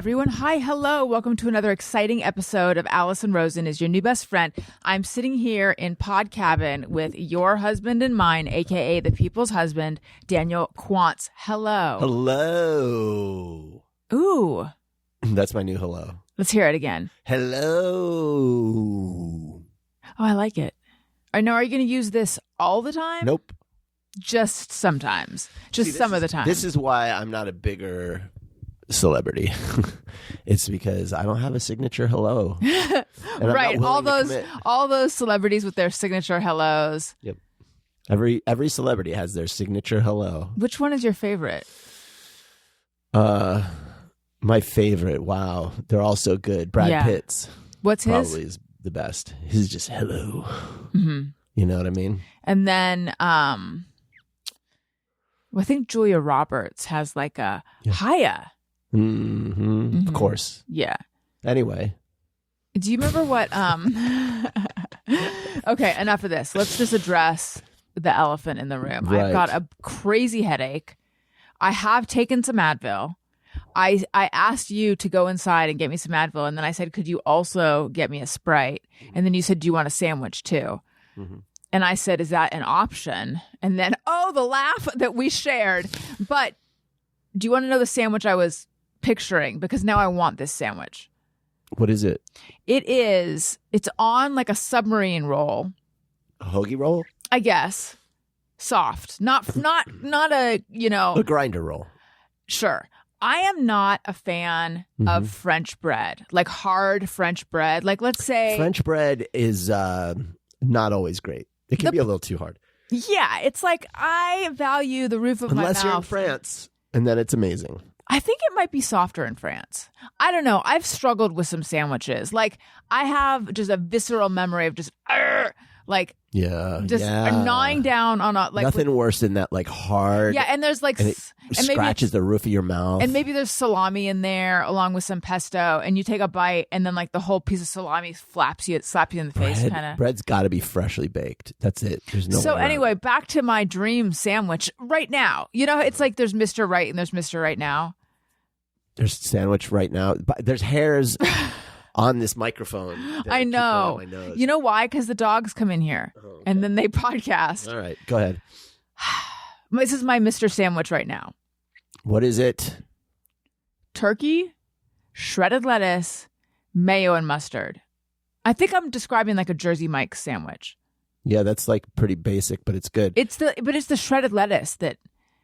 everyone. Hi, hello. Welcome to another exciting episode of Alison Rosen is Your New Best Friend. I'm sitting here in Pod Cabin with your husband and mine, a.k.a. the people's husband, Daniel Quantz. Hello. Hello. Ooh. That's my new hello. Let's hear it again. Hello. Oh, I like it. I know. Are you going to use this all the time? Nope. Just sometimes. Just some of the time. This is why I'm not a bigger celebrity. It's because I don't have a signature hello. Right. All those celebrities with their signature hellos. Yep. Every celebrity has their signature hello. Which one is your favorite? My favorite. Wow. They're all so good. Brad Pitt's. What's his? Probably is the best. His is just hello. Mm-hmm. You know what I mean? And then I think Julia Roberts has like a hiya. Mm-hmm. Mm-hmm. Of course. Yeah. Anyway. Do you remember what okay, enough of this. Let's just address the elephant in the room. Right. I've got a crazy headache. I have taken some Advil. I asked you to go inside and get me some Advil, and then I said, could you also get me a Sprite? And then you said, do you want a sandwich too? Mm-hmm. And I said, is that an option? And then, the laugh that we shared. But do you want to know the sandwich I was picturing? Because now I want this sandwich. What is it? It's on like a submarine roll. A hoagie roll? I guess. Soft. Not a, a grinder roll. Sure. I am not a fan of French bread, like hard French bread. Like, let's say French bread is not always great. It can be a little too hard. Yeah, it's like I value the roof of my mouth. Unless you're in France, and then it's amazing. I think it might be softer in France. I don't know. I've struggled with some sandwiches. Like, I have just a visceral memory of just gnawing down on a nothing worse than that hard. Yeah, and there's and it scratches the roof of your mouth. And maybe there's salami in there along with some pesto, and you take a bite, and then the whole piece of salami slaps you in the face. Bread's got to be freshly baked. That's it. There's no. So anyway, back to my dream sandwich right now. It's like there's Mr. Right and there's Mr. Right now. There's sandwich right now. There's hairs on this microphone. I know. My nose. You know why? Because the dogs come in here and then they podcast. All right, go ahead. This is my Mr. Sandwich right now. What is it? Turkey, shredded lettuce, mayo, and mustard. I think I'm describing like a Jersey Mike's sandwich. Yeah, that's pretty basic, but it's good. It's the shredded lettuce that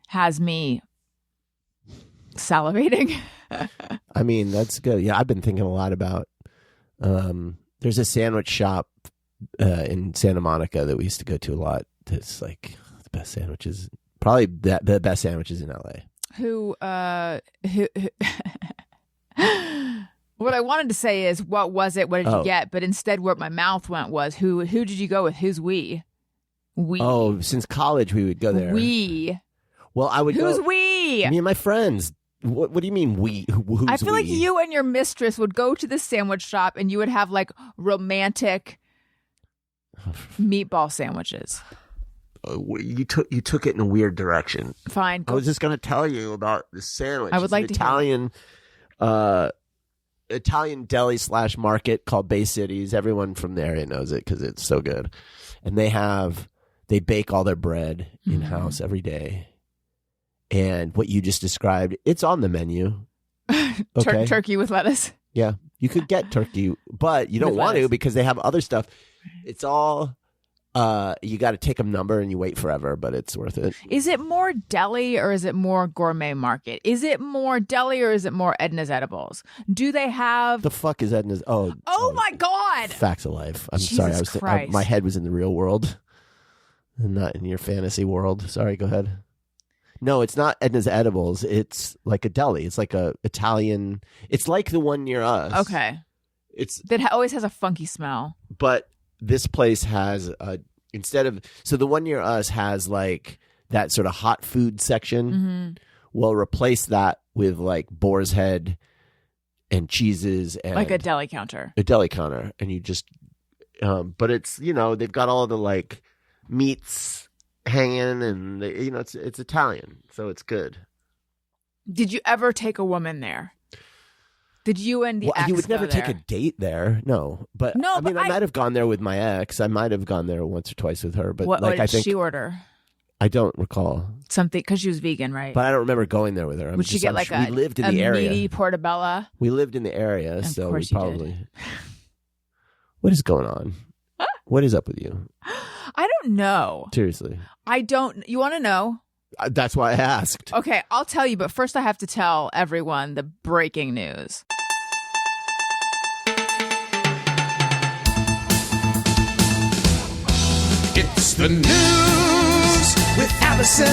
has me salivating. I mean, that's good. Yeah, I've been thinking a lot about. There's a sandwich shop in Santa Monica that we used to go to a lot. It's like the best sandwiches, probably the best sandwiches in LA. Who What I wanted to say is, what was it? What did you get? But instead, where my mouth went was, who did you go with? Who's we? We. Oh, since college we would go there. We. Well, I would Who's go. we? Me and my friends. What do you mean we? Who's I feel we? like you and your mistress would go to the sandwich shop and you would have romantic meatball sandwiches. You took it in a weird direction. Fine. I was just going to tell you about the sandwich. I would like to Italian deli / market called Bay Cities. Everyone from the area knows it because it's so good. And they bake all their bread in-house every day. And what you just described, it's on the menu. Okay? Turkey with lettuce. Yeah. You could get turkey, but you don't want to because they have other stuff. It's all, you got to take a number and you wait forever, but it's worth it. Is it more deli or is it more gourmet market? Is it more deli or is it more Edna's Edibles? Do they have... The fuck is Edna's... Oh my God! Facts of life. I'm Jesus sorry. My head was in the real world and not in your fantasy world. Sorry, go ahead. No, it's not Edna's Edibles. It's like a deli. It's like a Italian. It's like the one near us. Okay. That always has a funky smell. But this place has so the one near us has that sort of hot food section. Mm-hmm. We'll replace that with boar's head and cheeses and like a deli counter. A deli counter, and you just. But it's they've got all the meats hanging, and it's Italian, so it's good. Did you ever take a woman there? Did you and the ex you would never go take there? a date there. No. But No, I mean, but I might have gone there with my ex. I might have gone there once or twice with her. But What like, did I think she order? I don't recall. Something, because she was vegan, right? But I don't remember going there with her. Would she get like we lived in the area. meaty portobello? We lived in the area, Of so we course you probably. did. What is going on? What is up with you? I don't know. Seriously. I don't. You want to know? That's why I asked. Okay, I'll tell you, but first I have to tell everyone the breaking news. It's the news with Alison.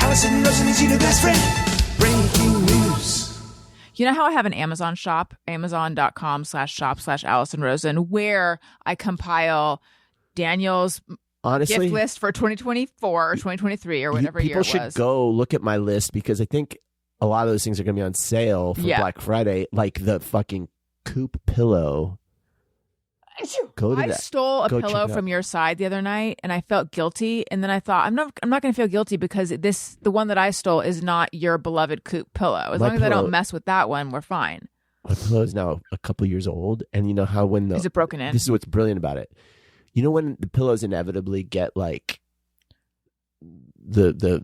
Alison Rosen is your best friend. Breaking news. You know how I have an Amazon shop, amazon.com/shop/Alison Rosen, where I compile Daniel's Honestly, gift list for 2024 or 2023 or whatever year it was. People should go look at my list because I think a lot of those things are going to be on sale for Black Friday, like the fucking Coop pillow. I stole a pillow from your side the other night, and I felt guilty. And then I thought, I'm not going to feel guilty because the one that I stole is not your beloved Coop pillow. As long as I don't mess with that one, we're fine. My pillow is now a couple years old, and you know how is it broken in? This is what's brilliant about it. You know when the pillows inevitably get like the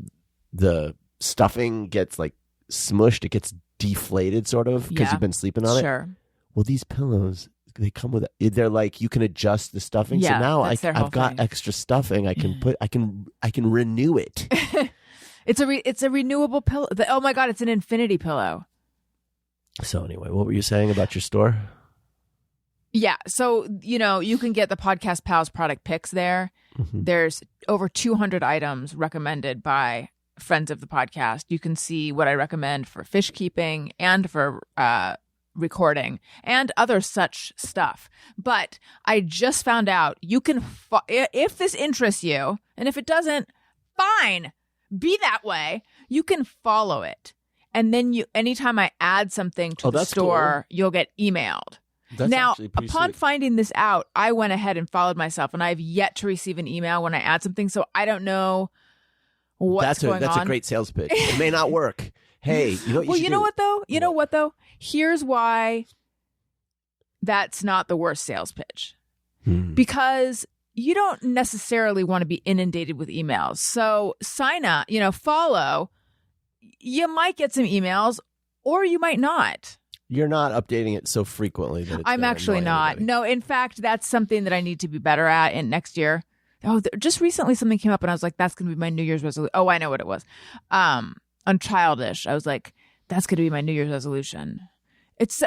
stuffing gets like smushed, it gets deflated sort of because you've been sleeping on it. Sure. Well, these pillows, they come with they're like you can adjust the stuffing. Yeah, so now I've got extra stuffing. I can put I can renew it. It's a renewable pillow. Oh my God, it's an infinity pillow. So anyway, what were you saying about your store? Yeah, so you can get the Podcast Pals product picks there. Mm-hmm. There's over 200 items recommended by friends of the podcast. You can see what I recommend for fish keeping and for recording and other such stuff. But I just found out you can, if this interests you, and if it doesn't, fine, be that way. You can follow it, and then anytime I add something to the store, you'll get emailed. Now, upon finding this out, I went ahead and followed myself, and I have yet to receive an email when I add something, so I don't know what's going on. That's a great sales pitch. It may not work. Hey, you know what you should do? You know what, though? Here's why that's not the worst sales pitch. Because you don't necessarily want to be inundated with emails. So sign up, follow. You might get some emails, or you might not. You're not updating it so frequently that it's I'm actually not. Anybody. No, in fact, that's something that I need to be better at in next year. Oh, just recently something came up and I was like, that's going to be my New Year's resolution. Oh, I know what it was. On Childish, I was like, that's going to be my New Year's resolution. It's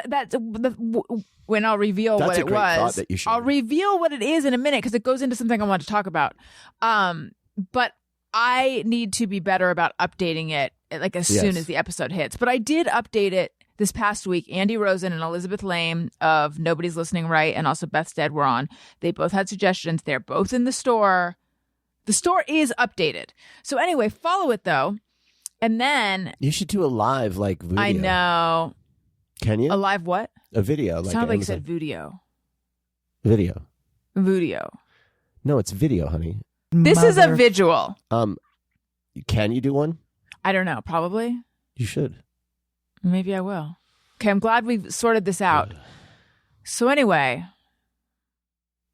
when I'll reveal what it was. I'll reveal what it is in a minute because it goes into something I want to talk about. But I need to be better about updating it like as soon as the episode hits. But I did update it this past week. Andy Rosen and Elizabeth Lame of Nobody's Listening Right and also Beth Stead were on. They both had suggestions. They're both in the store. The store is updated. So anyway, follow it though. And then you should do a live video. I know. Can you? A live what? A video. It sounded like you said video. Video. No, it's video, honey. This is a visual. Can you do one? I don't know. Probably. You should. Maybe I will. Okay, I'm glad we've sorted this out. So anyway,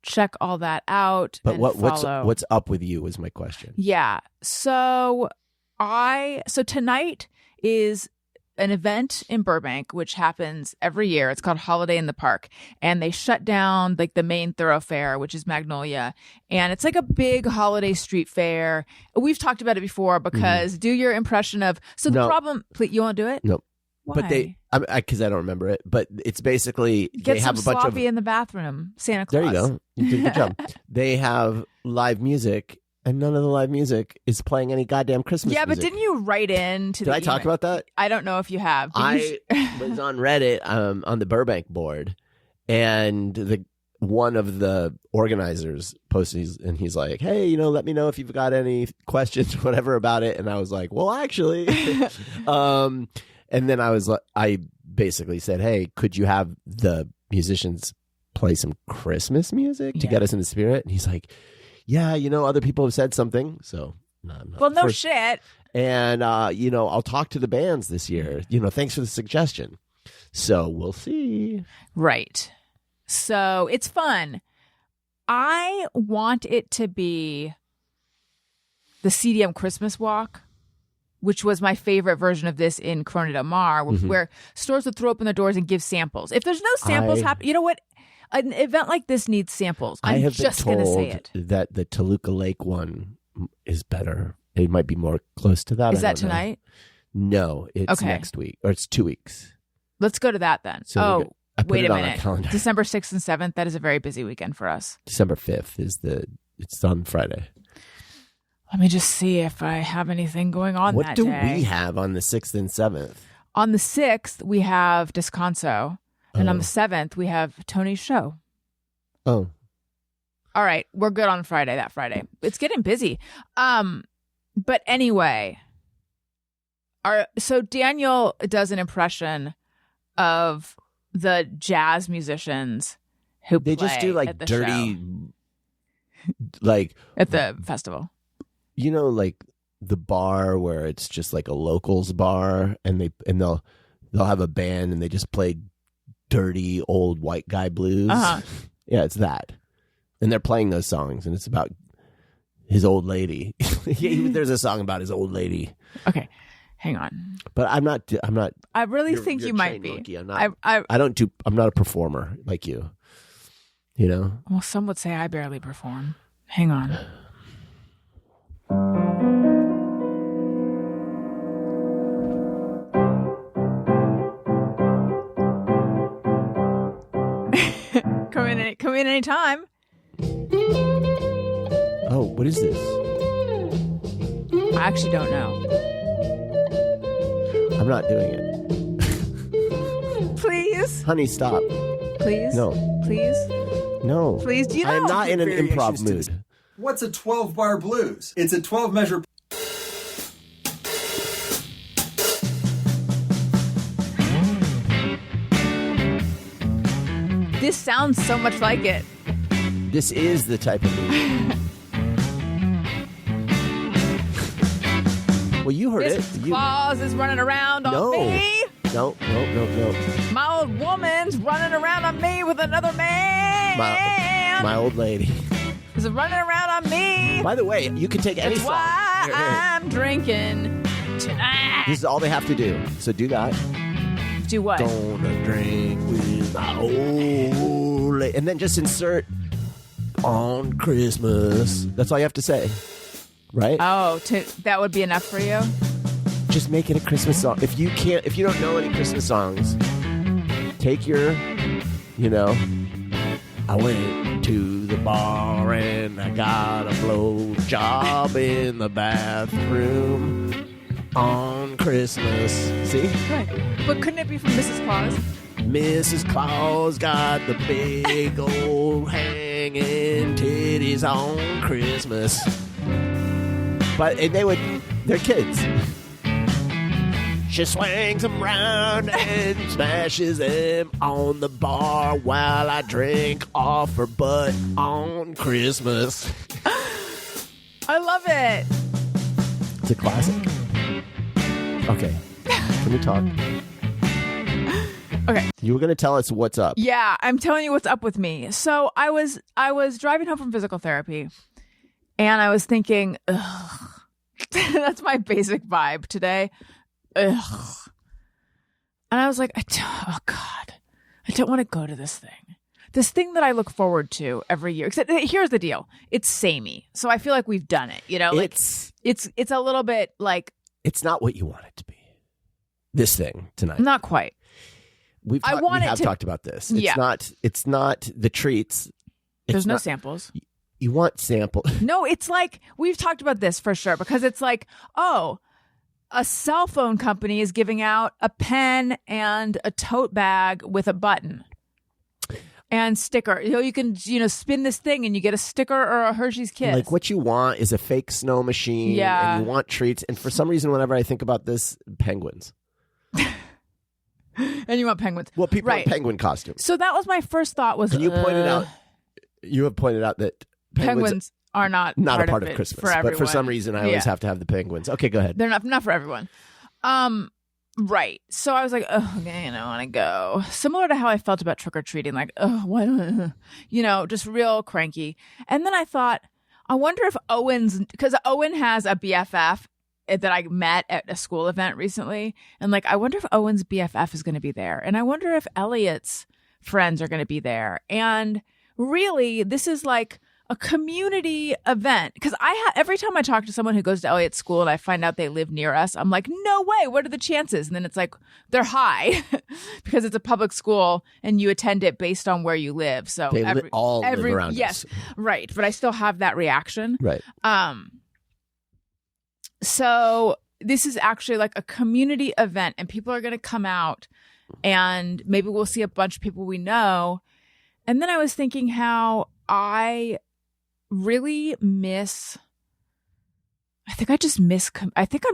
check all that out. But and what's up with you is my question. Yeah. So tonight is an event in Burbank, which happens every year. It's called Holiday in the Park. And they shut down like the main thoroughfare, which is Magnolia. And it's like a big holiday street fair. We've talked about it before because do your impression of, the problem, please, you won't do it? Nope. Why? But because I don't remember it, but it's basically Get they have some a bunch sloppy in the bathroom, Santa Claus. There you go. You did a good job. They have live music, and none of the live music is playing any goddamn Christmas music. But didn't you write in to Did I talk about that? I don't know if you have. I was on Reddit on the Burbank board, and one of the organizers posted, and he's like, hey, let me know if you've got any questions or whatever about it. And I was like, well, actually. And then I basically said, hey, could you have the musicians play some Christmas music to get us in the spirit? And he's like, yeah, other people have said something. So, no shit. And, I'll talk to the bands this year. Thanks for the suggestion. So we'll see. Right. So it's fun. I want it to be the CDM Christmas Walk, which was my favorite version of this in Corona del Mar, where stores would throw open their doors and give samples. If there's no samples happen, you know what? An event like this needs samples. I'm just going to say it. That the Toluca Lake one is better. It might be more close to that. Is that tonight? No, it's next week, or it's 2 weeks. Let's go to that then. So I put wait it a on minute. our calendar. December 6th and 7th, that is a very busy weekend for us. December 5th it's on Friday. Let me just see if I have anything going on that day. What do we have on the 6th and 7th? On the 6th, we have Descanso. And on the 7th, we have Tony's show. Oh. All right. We're good on Friday, that Friday. It's getting busy. But anyway, so Daniel does an impression of the jazz musicians who play just do like at the dirty, show. like at the festival. You know, like the bar where it's just like a locals bar, and they'll have a band and they just play dirty old white guy blues. Yeah, it's that, and they're playing those songs, and it's about his old lady. There's a song about his old lady. Okay. Hang on. But I'm not. I really think you might be. Monkey. I'm not. I'm not a performer like you. You know. Well, some would say I barely perform. Hang on. Come in anytime. Oh, what is this? I actually don't know. I'm not doing it. Please? Honey, stop. Please? No. Please? No. Please, do you know? I am not in an improv mood. What's a 12-bar blues? It's a 12-measure... This sounds so much like it. This is the type of movie. Well, you heard Mrs. Claus is running around on me. No. My old woman's running around on me with another man. My old lady is running around on me. By the way, you can take any That's song. Why I'm drinking tonight. This is all they have to do. So do that. Do what? Gonna drink with my old lady. And then just insert on Christmas. That's all you have to say. Right? Oh, that would be enough for you? Just make it a Christmas song. If you don't know any Christmas songs, take your, I went to the bar and I got a blow job in the bathroom on Christmas. See? Right. But couldn't it be from Mrs. Claus? Mrs. Claus got the big old hanging titties on Christmas. But they're kids. She swings them round and smashes them on the bar while I drink off her butt on Christmas. I love it. It's a classic. Okay. Can we talk? Okay. You were going to tell us what's up. Yeah, I'm telling you what's up with me. So I was driving home from physical therapy, and I was thinking, ugh. That's my basic vibe today. Ugh. And I was like, oh God, I don't want to go to this thing. This thing that I look forward to every year. Except here's the deal. It's samey. So I feel like we've done it. It's a little bit like. It's not what you want it to be. This thing tonight. Not quite. We have talked about this. It's not the treats. There's no samples. You want sample. No, it's like, we've talked about this for sure, because it's like, oh, a cell phone company is giving out a pen and a tote bag with a button and sticker. You can, spin this thing and you get a sticker or a Hershey's Kiss. Like, what you want is a fake snow machine. Yeah. And you want treats. And for some reason, whenever I think about this, penguins. And you want penguins. Well, people in penguin costumes. So that was my first thought was... And you have pointed out that penguins are not a part of Christmas. For everyone. But for some reason, I always have to have the penguins. Okay, go ahead. They're not for everyone. Right. So I was like, oh, okay, I don't want to go. Similar to how I felt about trick-or-treating, like, oh, why, just real cranky. And then I thought, I wonder if because Owen has a BFF that I met at a school event recently. And like, I wonder if Owen's BFF is going to be there. And I wonder if Elliot's friends are going to be there. And really, this is like a community event, because every time I talk to someone who goes to Elliot's school and I find out they live near us, I'm like, no way, what are the chances? And then it's like, they're high because it's a public school and you attend it based on where you live. So They all live around yes, us. right. But I still have that reaction. Right. So this is actually like a community event, and people are going to come out, and maybe we'll see a bunch of people we know. And then I was thinking how I really I think I'm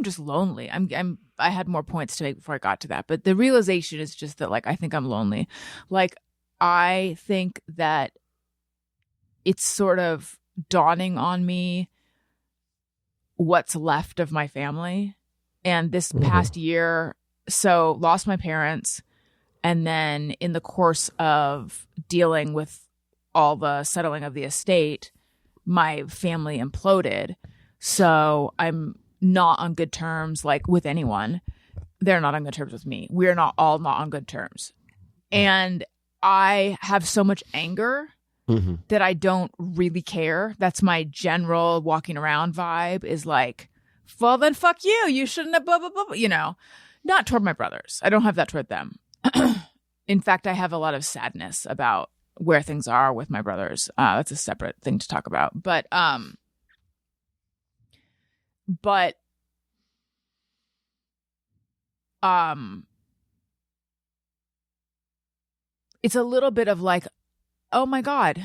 just lonely. I had more points to make before I got to that, but the realization is just that, like, I think I'm lonely. Like, I think that it's sort of dawning on me what's left of my family. And this past year, so lost my parents. And then in the course of dealing with all the settling of the estate, my family imploded. So I'm not on good terms, like, with anyone. They're not on good terms with me. We're not on good terms. And I have so much anger that I don't really care. That's my general walking around vibe, is like, well, then fuck you. You shouldn't have blah, blah, blah, not toward my brothers. I don't have that toward them. In fact, I have a lot of sadness about where things are with my brothers. That's a separate thing to talk about. But it's a little bit of like, oh my God,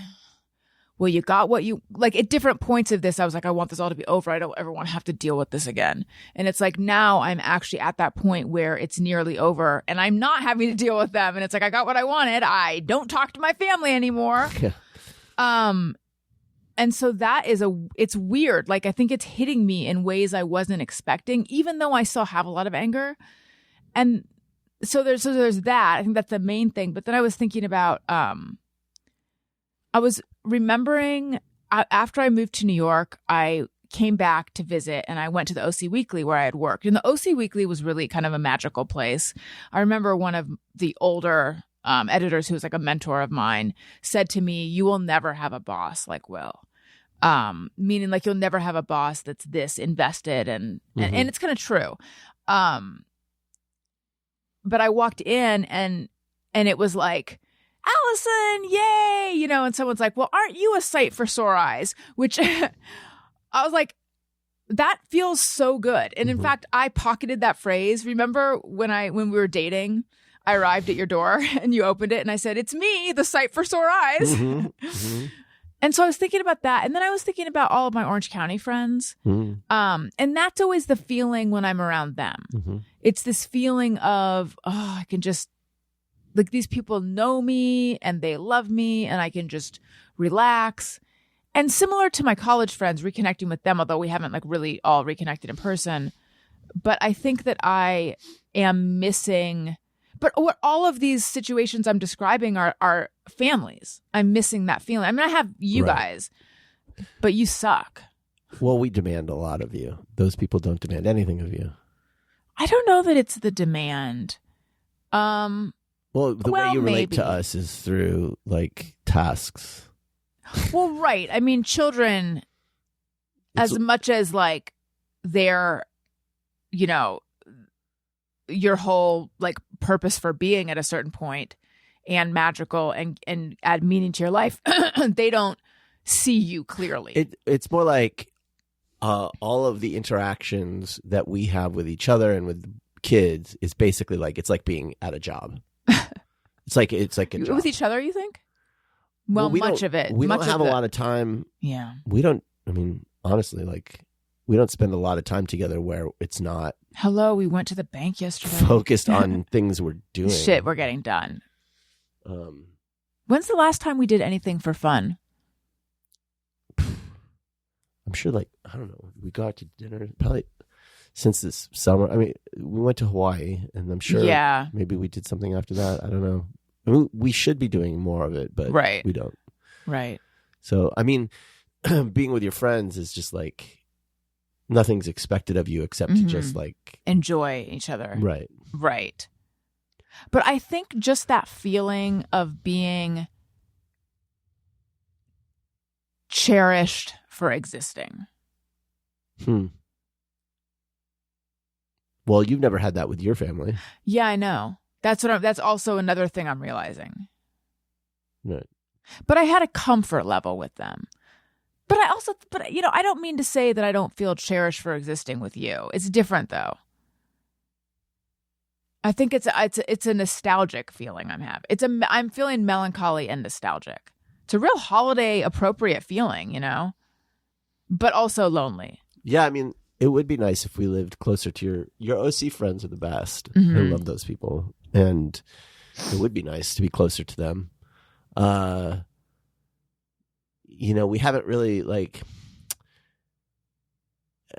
well, you got what you like. At different points of this, I was like, I want this all to be over. I don't ever want to have to deal with this again. And it's like, now I'm actually at that point where it's nearly over and I'm not having to deal with them. And it's like, I got what I wanted. I don't talk to my family anymore. And so it's weird. Like, I think it's hitting me in ways I wasn't expecting, even though I still have a lot of anger. And so there's that. I think that's the main thing. But then I was thinking about, I was remembering after I moved to New York, I came back to visit and I went to the OC Weekly where I had worked. And the OC Weekly was really kind of a magical place. I remember one of the older editors, who was like a mentor of mine, said to me, you will never have a boss like Will. Meaning, like, you'll never have a boss that's this invested, and it's kind of true. But I walked in and it was like, Alison, yay, and someone's like, well, aren't you a sight for sore eyes? Which I was like, that feels so good. And in fact, I pocketed that phrase. Remember when we were dating, I arrived at your door and you opened it and I said, it's me, the sight for sore eyes. And so I was thinking about that. And then I was thinking about all of my Orange County friends. And that's always the feeling when I'm around them. It's this feeling of, oh, I can just, like, these people know me and they love me and I can just relax. And similar to my college friends, reconnecting with them, although we haven't like really all reconnected in person. But I think that I am missing, but what all of these situations I'm describing are families. I'm missing that feeling. I mean, I have you guys, but you suck. Well, we demand a lot of you. Those people don't demand anything of you. I don't know that it's the demand. Well, the way you relate to us is through, like, tasks. Well, right. I mean, children, as much as, like, they're, your whole, like, purpose for being at a certain point and magical and add meaning to your life, they don't see you clearly. It's more like all of the interactions that we have with each other and with kids is basically like, it's like being at a job. It's like a job. With each other, you think? Well, much of it. We don't have a lot of time. Yeah. We don't, I mean, honestly, like, we don't spend a lot of time together where it's not. Hello, we went to the bank yesterday. Focused on things we're doing. Shit, we're getting done. When's the last time we did anything for fun? I'm sure, like, I don't know. We go out to dinner. Probably since this summer. I mean, we went to Hawaii, and I'm sure maybe we did something after that. I don't know. I mean, we should be doing more of it, but we don't. Right. So, I mean, being with your friends is just like nothing's expected of you except to just like enjoy each other. Right. Right. But I think just that feeling of being cherished for existing. Well, you've never had that with your family. Yeah, I know. That's also another thing I'm realizing. Right. But I had a comfort level with them. But I don't mean to say that I don't feel cherished for existing with you. It's different though. I think it's a nostalgic feeling I'm having. I'm feeling melancholy and nostalgic. It's a real holiday appropriate feeling, but also lonely. Yeah, I mean, it would be nice if we lived closer to your OC friends are the best. I love those people, and it would be nice to be closer to them. We haven't really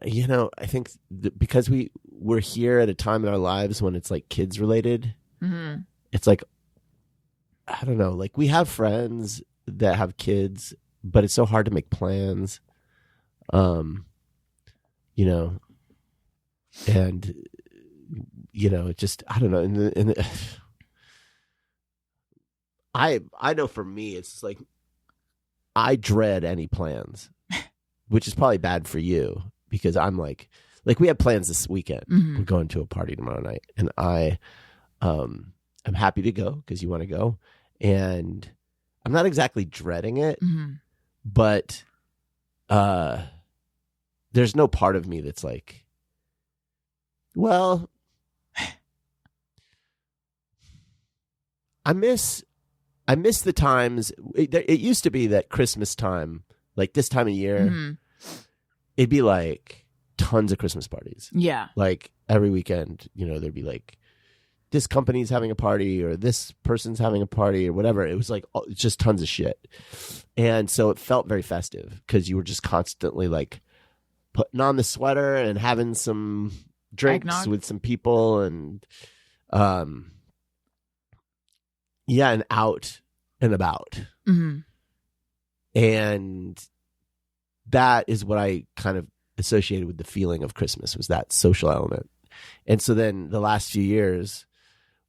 I think because we're here at a time in our lives when it's like kids related. It's like, I don't know, like we have friends that have kids, but it's so hard to make plans. And it just, I don't know. I know for me, it's like, I dread any plans, which is probably bad for you because I'm like we have plans this weekend. We're going to a party tomorrow night, and I'm happy to go because you want to go, and I'm not exactly dreading it, but there's no part of me that's like, well, I miss the times. It used to be that Christmas time, like this time of year, it'd be like tons of Christmas parties. Yeah. Like every weekend, there'd be like this company's having a party or this person's having a party or whatever. It was like just tons of shit. And so it felt very festive because you were just constantly like putting on the sweater and having some drinks Eggnog with some people and and out and about. And that is what I kind of associated with the feeling of Christmas, was that social element. And so then the last few years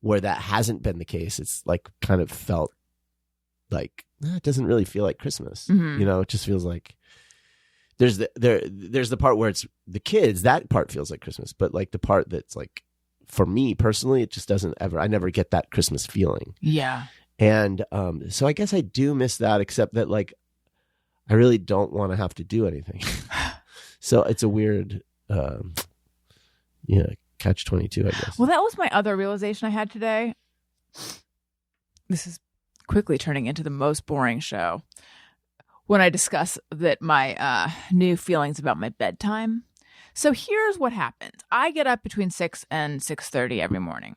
where that hasn't been the case, it's like kind of felt like it doesn't really feel like Christmas. It just feels like there's the part where it's the kids, that part feels like Christmas, but like the part that's like, for me personally, it just doesn't I never get that Christmas feeling. Yeah. And so I guess I do miss that, except that like I really don't want to have to do anything. So it's a weird catch-22, I guess. Well, that was my other realization I had today. This is quickly turning into the most boring show when I discuss that my new feelings about my bedtime. So here's what happens. I get up between 6 and 6:30 every morning.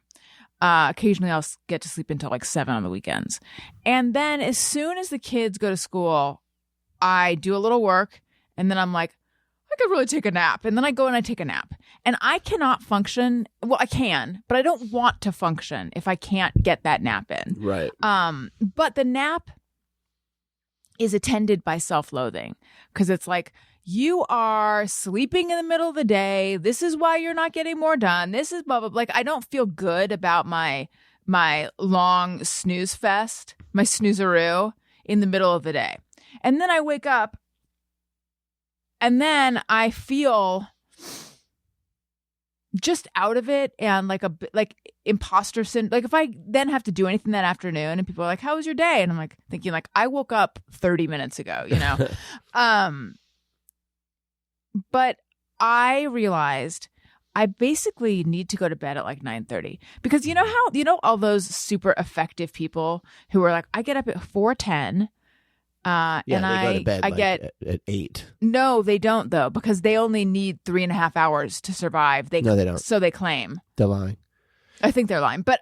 Occasionally I'll get to sleep until like 7 on the weekends. And then as soon as the kids go to school, I do a little work, and then I'm like, I could really take a nap. And then I go and I take a nap. And I cannot function. Well, I can, but I don't want to function if I can't get that nap in. Right. But the nap is attended by self-loathing, because it's like, you are sleeping in the middle of the day. This is why you're not getting more done. This is blah, blah, blah. Like, I don't feel good about my long snooze fest, my snoozeroo in the middle of the day. And then I wake up, and then I feel just out of it, and like imposter syndrome. Like if I then have to do anything that afternoon and people are like, how was your day? And I'm like thinking like, I woke up 30 minutes ago, But I realized I basically need to go to bed at like 9:30, because you know all those super effective people who are like, I get up at 4:10. And they go to bed I get at 8. No, they don't though, because they only need 3.5 hours to survive. No, they don't. So they claim. They're lying. I think they're lying. But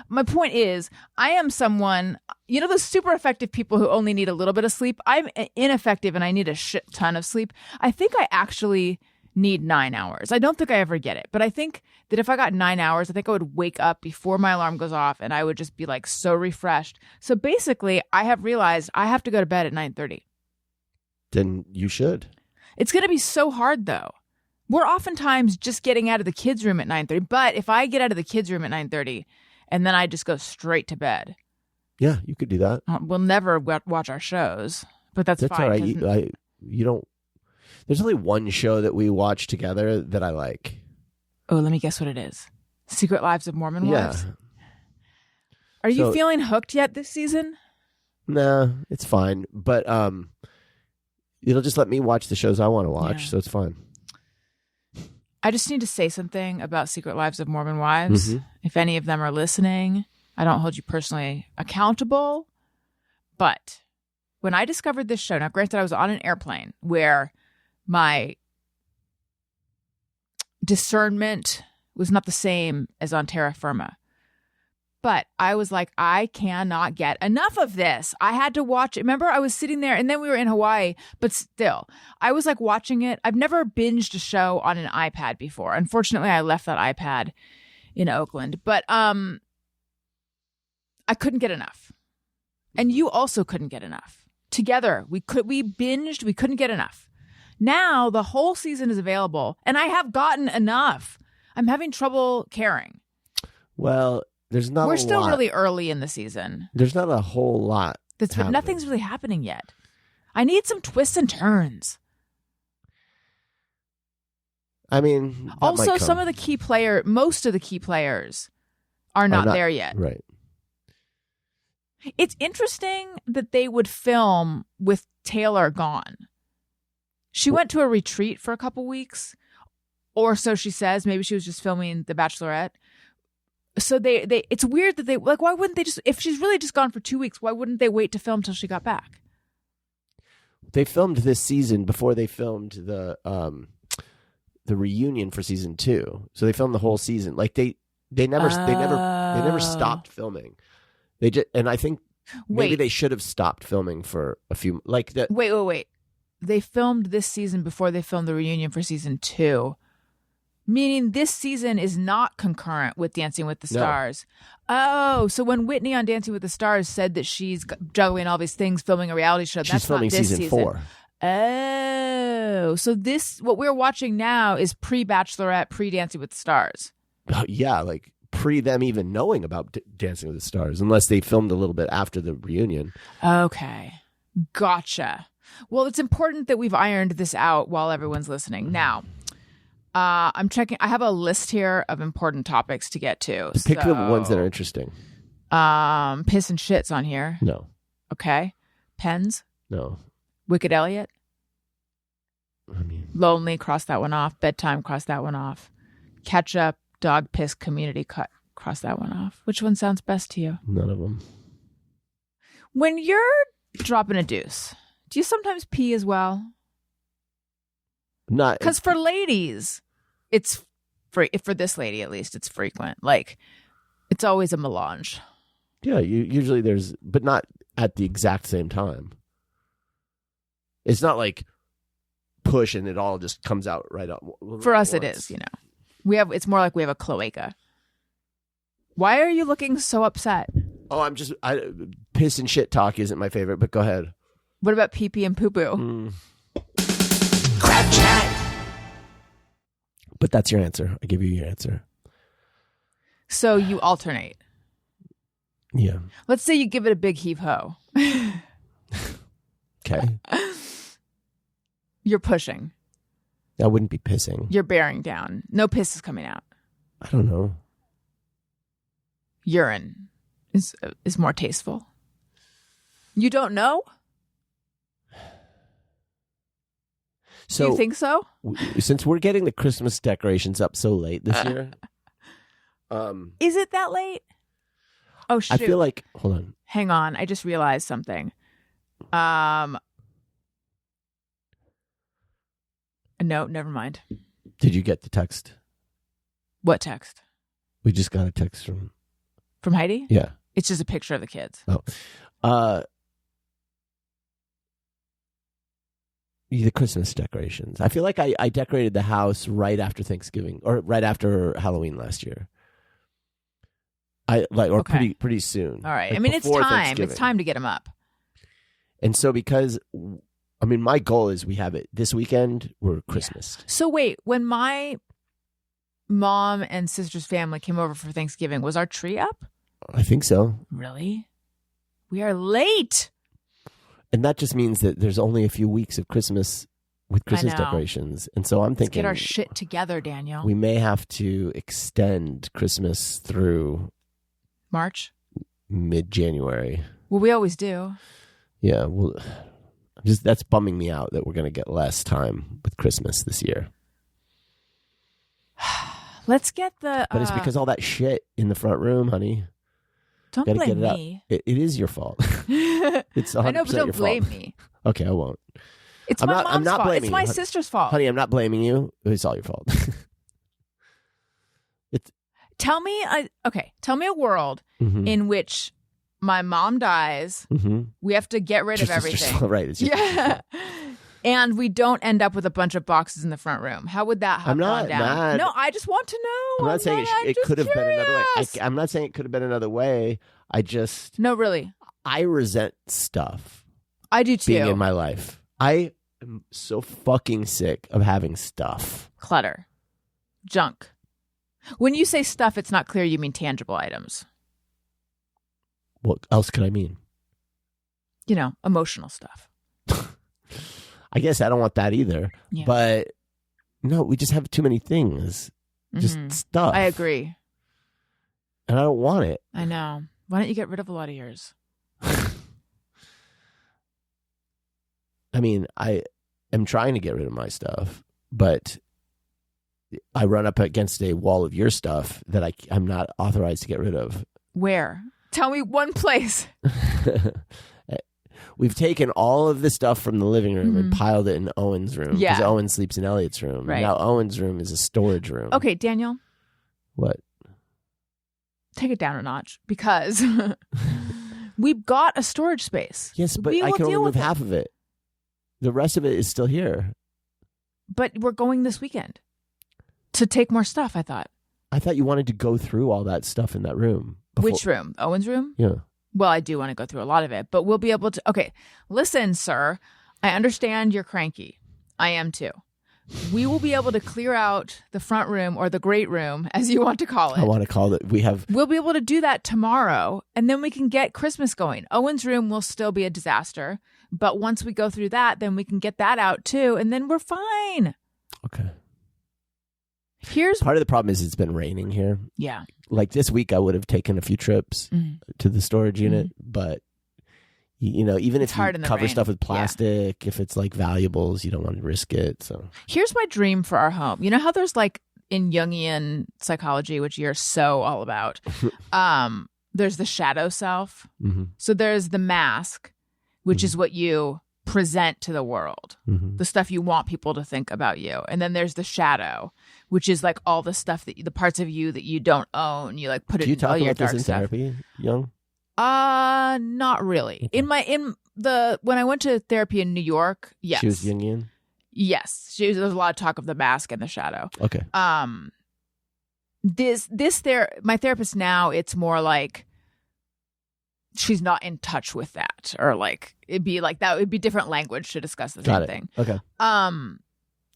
my point is, I am someone, those super effective people who only need a little bit of sleep. I'm ineffective and I need a shit ton of sleep. I think I actually need 9 hours. I don't think I ever get it, but I think that if I got 9 hours, I think I would wake up before my alarm goes off and I would just be like so refreshed. So basically, I have realized I have to go to bed at 9:30. Then you should. It's going to be so hard though. We're oftentimes just getting out of the kids' room at 9:30, but if I get out of the kids' room at 9:30 and then I just go straight to bed. Yeah, you could do that. We'll never watch our shows, but that's fine. All right. You don't. There's only one show that we watch together that I like. Oh, let me guess what it is. Secret Lives of Mormon Wives? Yeah. Are you feeling hooked yet this season? Nah, it's fine. But it'll just let me watch the shows I want to watch, so it's fine. I just need to say something about Secret Lives of Mormon Wives. If any of them are listening, I don't hold you personally accountable. But when I discovered this show, now granted I was on an airplane where my discernment was not the same as on terra firma. But I was like, I cannot get enough of this. I had to watch it. Remember, I was sitting there and then we were in Hawaii, but still, I was like watching it. I've never binged a show on an iPad before. Unfortunately, I left that iPad in Oakland, but I couldn't get enough. And you also couldn't get enough. Together, we binged, we couldn't get enough. Now the whole season is available and I have gotten enough. I'm having trouble caring. Well, we're still really early in the season. There's not a whole lot. Nothing's really happening yet. I need some twists and turns. I mean, also some of the most of the key players are not there yet. Right. It's interesting that they would film with Taylor gone. She went to a retreat for a couple weeks, or so she says. Maybe she was just filming The Bachelorette. So it's weird that why wouldn't they just, if she's really just gone for 2 weeks, why wouldn't they wait to film till she got back? They filmed this season before they filmed the reunion for season 2. So they filmed the whole season. Like they never stopped filming. And I think maybe they should have stopped filming for a few, like that. Wait. They filmed this season before they filmed the reunion for season 2. Meaning this season is not concurrent with Dancing with the Stars. No. Oh, so when Whitney on Dancing with the Stars said that she's juggling all these things, filming a reality show, she's that's filming not this season 4. Oh, so what we're watching now is pre-Bachelorette, pre-Dancing with the Stars. Oh, yeah, like pre them even knowing about Dancing with the Stars, unless they filmed a little bit after the reunion. Okay, gotcha. Well, it's important that we've ironed this out while everyone's listening. Now, I'm checking. I have a list here of important topics to get to. Pick the ones that are interesting. Piss and shit's on here. No. Okay. Pens. No. Wicked Elliot. I mean, Lonely. Cross that one off. Bedtime. Cross that one off. Ketchup. Dog piss. Community cut. Cross that one off. Which one sounds best to you? None of them. When you're dropping a deuce, do you sometimes pee as well? Not because for ladies, it's for this lady at least, it's frequent. Like it's always a melange. Yeah, usually there's, but not at the exact same time. It's not like push and it all just comes out right up. For us, it is. It's more like we have a cloaca. Why are you looking so upset? Oh, piss and shit talk isn't my favorite, but go ahead. What about pee pee and poo poo? Crap chat. But that's your answer. I give you your answer. So you alternate. Yeah. Let's say you give it a big heave ho. Okay. You're pushing. I wouldn't be pissing. You're bearing down. No piss is coming out. I don't know. Urine is more tasteful. You don't know? So, do you think so? Since we're getting the Christmas decorations up so late this year, is it that late? Oh shoot! I feel like. Hold on. Hang on. I just realized something. No, never mind. Did you get the text? What text? We just got a text from Heidi. Yeah, it's just a picture of the kids. Oh, The Christmas decorations. I feel like I decorated the house right after Thanksgiving or right after Halloween last year. Okay. Pretty soon. All right. Like I mean, it's before time. Thanksgiving. It's time to get them up. And so my goal is we have it this weekend. We're Christmas. Yeah. So wait, when my mom and sister's family came over for Thanksgiving, was our tree up? I think so. Really? We are late. And that just means that there's only a few weeks of Christmas with Christmas decorations. And so I'm thinking, let's get our shit together, Daniel. We may have to extend Christmas through March, mid-January. Well, we always do. Yeah, well, that's bumming me out that we're going to get less time with Christmas this year. Let's get the. But it's because all that shit in the front room, honey. Don't Gotta blame get it me. It is your fault. It's 100% I know, but don't your blame fault. me. Okay, I won't. It's I'm my not- I'm mom's not fault. It's blaming my you. sister's fault. Honey, I'm not blaming you. It's all your fault. Tell me a world Mhm. in which my mom dies. Mhm. We have to get rid of Your sister's everything. fault, right? It's your sister's Yeah. fault. And we don't end up with a bunch of boxes in the front room. How would that have I'm not gone down? mad. No, I just want to know. I'm not saying I'm it just could have been another way. curious. I'm not saying it could have been another way. No, really. I resent stuff I do too. being in my life. I am so fucking sick of having stuff. Clutter. Junk. When you say stuff, it's not clear you mean tangible items. What else could I mean? You know, emotional stuff. I guess I don't want that either. Yeah. But no, we just have too many things. Just Mhm. stuff. I agree. And I don't want it. I know. Why don't you get rid of a lot of yours? I mean, I am trying to get rid of my stuff, but I run up against a wall of your stuff that I'm not authorized to get rid of. Where? Tell me one place. We've taken all of the stuff from the living room and piled it in Owen's room. Yeah. Because Owen sleeps in Elliot's room. Right. Now Owen's room is a storage room. Okay, Daniel, What? take it down a notch because we've got a storage space. Yes, but We I will can only deal move with it. half of it. The rest of it is still here. But we're going this weekend to take more stuff, I thought. I thought you wanted to go through all that stuff in that room. Which room? Owen's room? Yeah. Well, I do want to go through a lot of it, but we'll be able to. Okay, listen, sir. I understand you're cranky. I am too. We will be able to clear out the front room or the great room, as you want to call it. I want to call it. We'll be able to do that tomorrow, and then we can get Christmas going. Owen's room will still be a disaster, but once we go through that, then we can get that out too, and then we're fine. Okay. Here's Part of the problem is it's been raining here. yeah. Like this week, I would have taken a few trips to the storage unit, but you know, even It's if you hard in the cover rain. stuff with Yeah. plastic, if it's like valuables, you don't want to risk it. So Here's my dream for our home. You know how there's like in Jungian psychology, which you're so all about, there's the shadow self. So there's the mask, which is what you present to the world, the stuff you want people to think about you. And then there's the shadow, which is like all the stuff the parts of you that you don't own. You like put it do you in all talk your about this dark in stuff. therapy, Young? Not really. Okay. When I went to therapy in New York, yes. She was Jungian? Yes. There's a lot of talk of the mask and the shadow. Okay. My therapist now, it's more like she's not in touch with that, or like it'd be like that would be different language to discuss the Got same it. thing. Okay.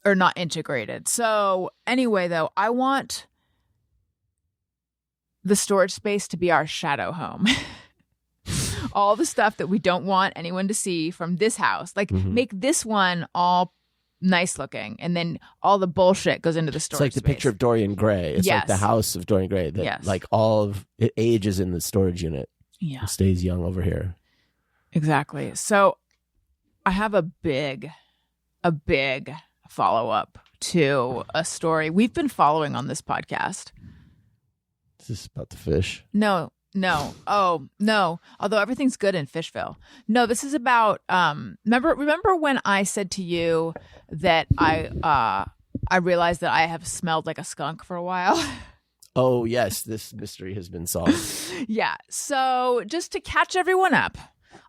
Or not integrated. So anyway, though, I want the storage space to be our shadow home. All the stuff that we don't want anyone to see from this house, like make this one all nice looking, and then all the bullshit goes into the storage It's like the space. picture of Dorian Gray. It's like Yes. the house of Dorian Gray that Yes. like all of it ages in the storage unit. Yeah. It stays young over here. Exactly. So I have a big follow-up to a story we've been following on this podcast. Is this about the fish? No. Oh, no. Although everything's good in Fishville. No, this is about remember when I said to you that I realized that I have smelled like a skunk for a while? Oh, yes. This mystery has been solved. Yeah. So just to catch everyone up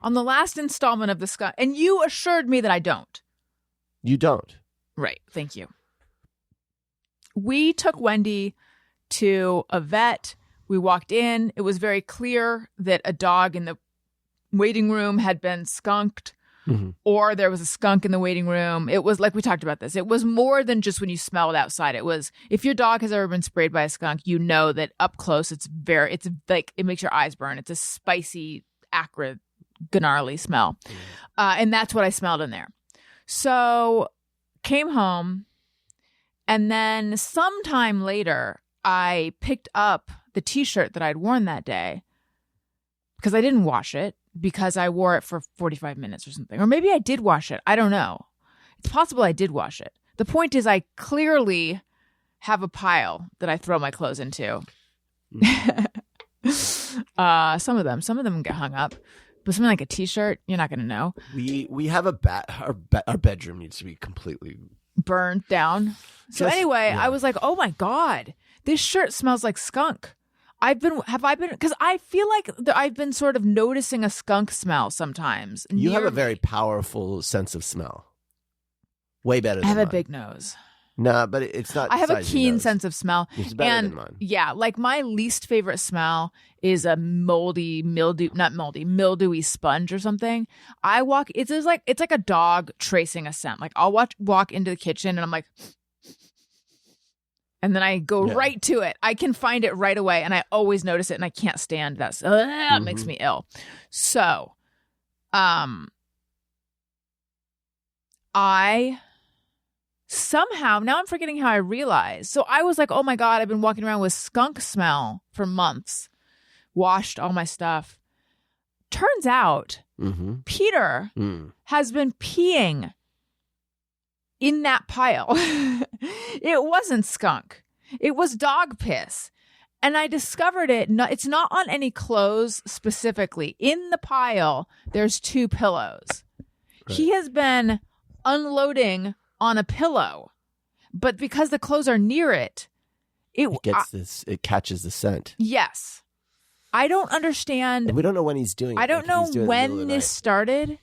on the last installment of the skunk, and you assured me that I don't. You don't. Right. Thank you. We took Wendy to a vet. We walked in. It was very clear that a dog in the waiting room had been skunked, or there was a skunk in the waiting room. It was like, we talked about this. It was more than just when you smell it outside. It was, if your dog has ever been sprayed by a skunk, you know that up close, it's like, it makes your eyes burn. It's a spicy, acrid, gnarly smell. And that's what I smelled in there. So came home, and then sometime later, I picked up the t-shirt that I'd worn that day because I didn't wash it, because I wore it for 45 minutes or something. Or maybe I did wash it. I don't know. It's possible I did wash it. The point is, I clearly have a pile that I throw my clothes into. Some of them get hung up. But something like a t-shirt, you're not going to know. We have our bedroom needs to be completely burned down. So anyway, I was like, oh my God, this shirt smells like skunk. Because I feel like I've been sort of noticing a skunk smell sometimes. You have a very powerful sense of smell. Way better than I have mine. a big nose. No, but it's not. I have a keen sense of smell. It's better than mine. Yeah, like my least favorite smell is a mildewy sponge or something. It's like a dog tracing a scent. Like I'll walk into the kitchen and I'm like, and then I go right to it. I can find it right away, and I always notice it, and I can't stand that. It makes me ill. So, I somehow, now I'm forgetting how I realized. So I was like, oh my God, I've been walking around with skunk smell for months. Washed all my stuff. Turns out, Peter has been peeing in that pile. It wasn't skunk. It was dog piss. And I discovered it. It's not on any clothes specifically. In the pile, there's 2 pillows. Right. He has been unloading on a pillow. But because the clothes are near it, it catches the scent. Yes. I don't understand. And we don't know when he's doing it. I don't know when this started.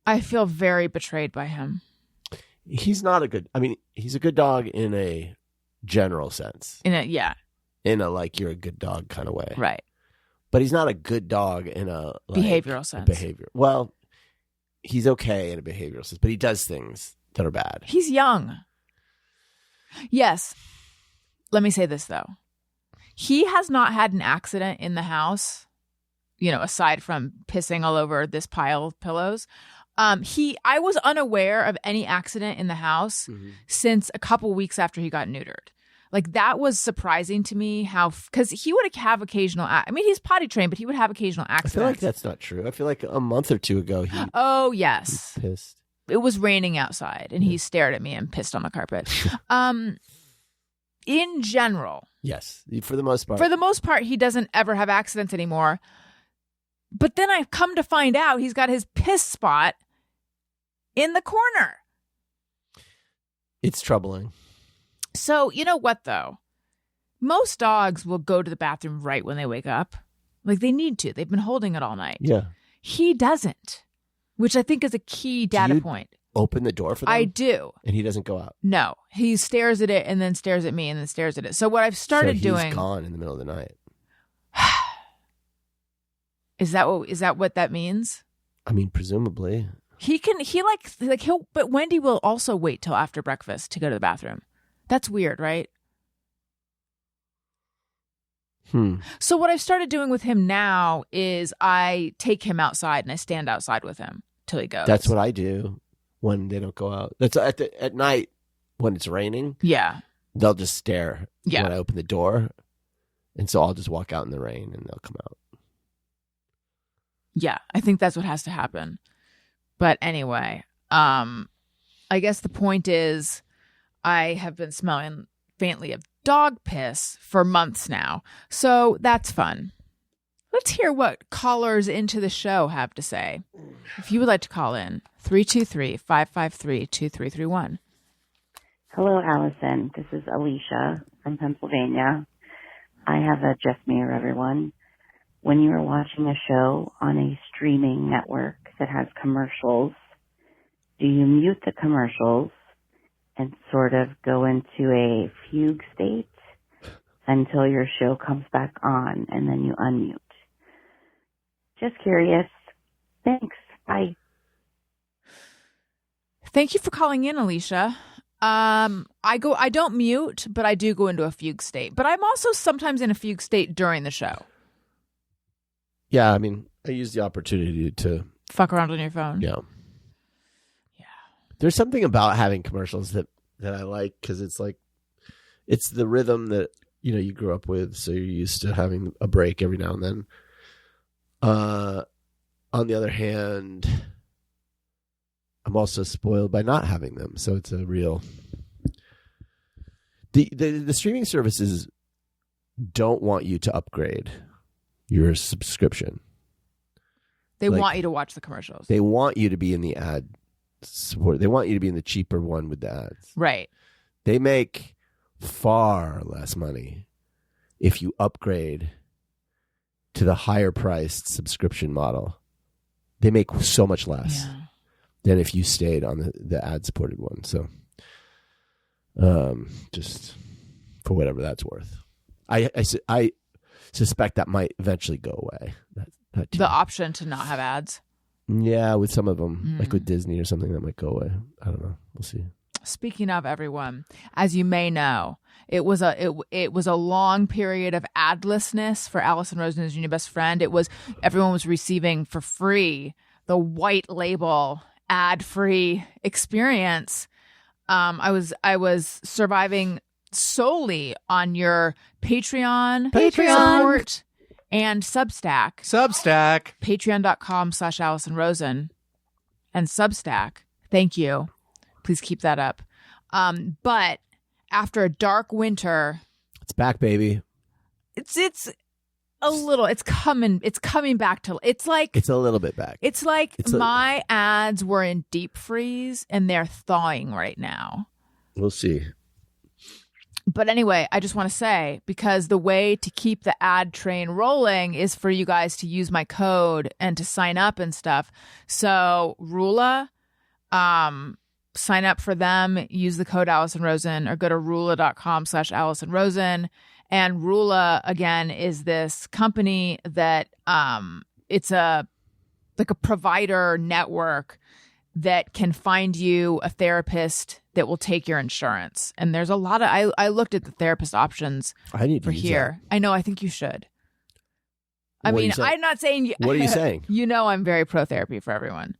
I feel very betrayed by him. He's a good dog in a general sense. In a like you're a good dog kind of way. Right. But he's not a good dog in a behavioral sense. Well, he's okay in a behavioral sense, but he does things that are bad. He's young. Yes. Let me say this though. He has not had an accident in the house, aside from pissing all over this pile of pillows. I was unaware of any accident in the house since a couple weeks after he got neutered. Like that was surprising to me because he would have occasional, he's potty trained, but he would have occasional accidents. I feel like that's not true. I feel like a month or 2 ago he pissed. It was raining outside and he stared at me and pissed on the carpet. In general. Yes, for the most part. For the most part, he doesn't ever have accidents anymore. But then I've come to find out he's got his piss spot in the corner. It's troubling. So, you know what, though? Most dogs will go to the bathroom right when they wake up. Like, they need to. They've been holding it all night. Yeah. He doesn't, which I think is a key data point. Open the door for them? I do. And he doesn't go out? No. He stares at it and then stares at me and then stares at it. So what I've started doing... he's gone in the middle of the night. Is that what that means? Presumably. But Wendy will also wait till after breakfast to go to the bathroom. That's weird, right? So what I've started doing with him now is I take him outside and I stand outside with him till he goes. That's what I do when they don't go out. That's at night when it's raining. Yeah. They'll just stare when I open the door. And so I'll just walk out in the rain and they'll come out. Yeah, I think that's what has to happen. But anyway, I guess the point is I have been smelling faintly of dog piss for months now. So that's fun. Let's hear what callers into the show have to say. If you would like to call in, 323-553-2331. Hello, Alison. This is Alicia from Pennsylvania. I have a Just Mayor, everyone. When you are watching a show on a streaming network that has commercials, Do you mute the commercials and sort of go into a fugue state until your show comes back on and then you unmute? Just curious. Thanks. Bye. Thank you for calling in, Alicia. I don't mute, but I do go into a fugue state. But I'm also sometimes in a fugue state during the show. Yeah, I mean, I use the opportunity to fuck around on your phone. Yeah. There's something about having commercials that I like, because it's like, it's the rhythm that, you know, you grew up with, so you're used to having a break every now and then. On the other hand, I'm also spoiled by not having them, so it's a real... The streaming services don't want you to upgrade your subscription. They want you to watch the commercials. They want you to be in the ad support. They want you to be in the cheaper one with the ads. Right. They make far less money if you upgrade to the higher priced subscription model. They make so much less than if you stayed on the ad supported one. So just for whatever that's worth. I suspect that might eventually go away. The option to not have ads. Yeah, with some of them, like with Disney or something, that might go away. I don't know. We'll see. Speaking of, everyone, as you may know, it was a long period of adlessness for Alison Rosen as your new best friend. Everyone was receiving for free the white label ad-free experience. I was surviving solely on your Patreon support and Substack. Patreon.com/AlisonRosen and Substack. Thank you. Please keep that up. But after a dark winter, it's back, baby. It's a little. It's coming back to. It's like it's a little bit back. It's like my ads were in deep freeze and they're thawing right now. We'll see. But anyway, I just want to say, because the way to keep the ad train rolling is for you guys to use my code and to sign up and stuff. So Rula, sign up for them, use the code Alison Rosen, or go to rula.com/Alison Rosen. And Rula, again, is this company that it's a provider network that can find you a therapist that will take your insurance. And there's a lot of I looked at the therapist options I need to for use here. That. I know, I think you should. I mean, I'm not saying What are you saying? You know, I'm very pro therapy for everyone.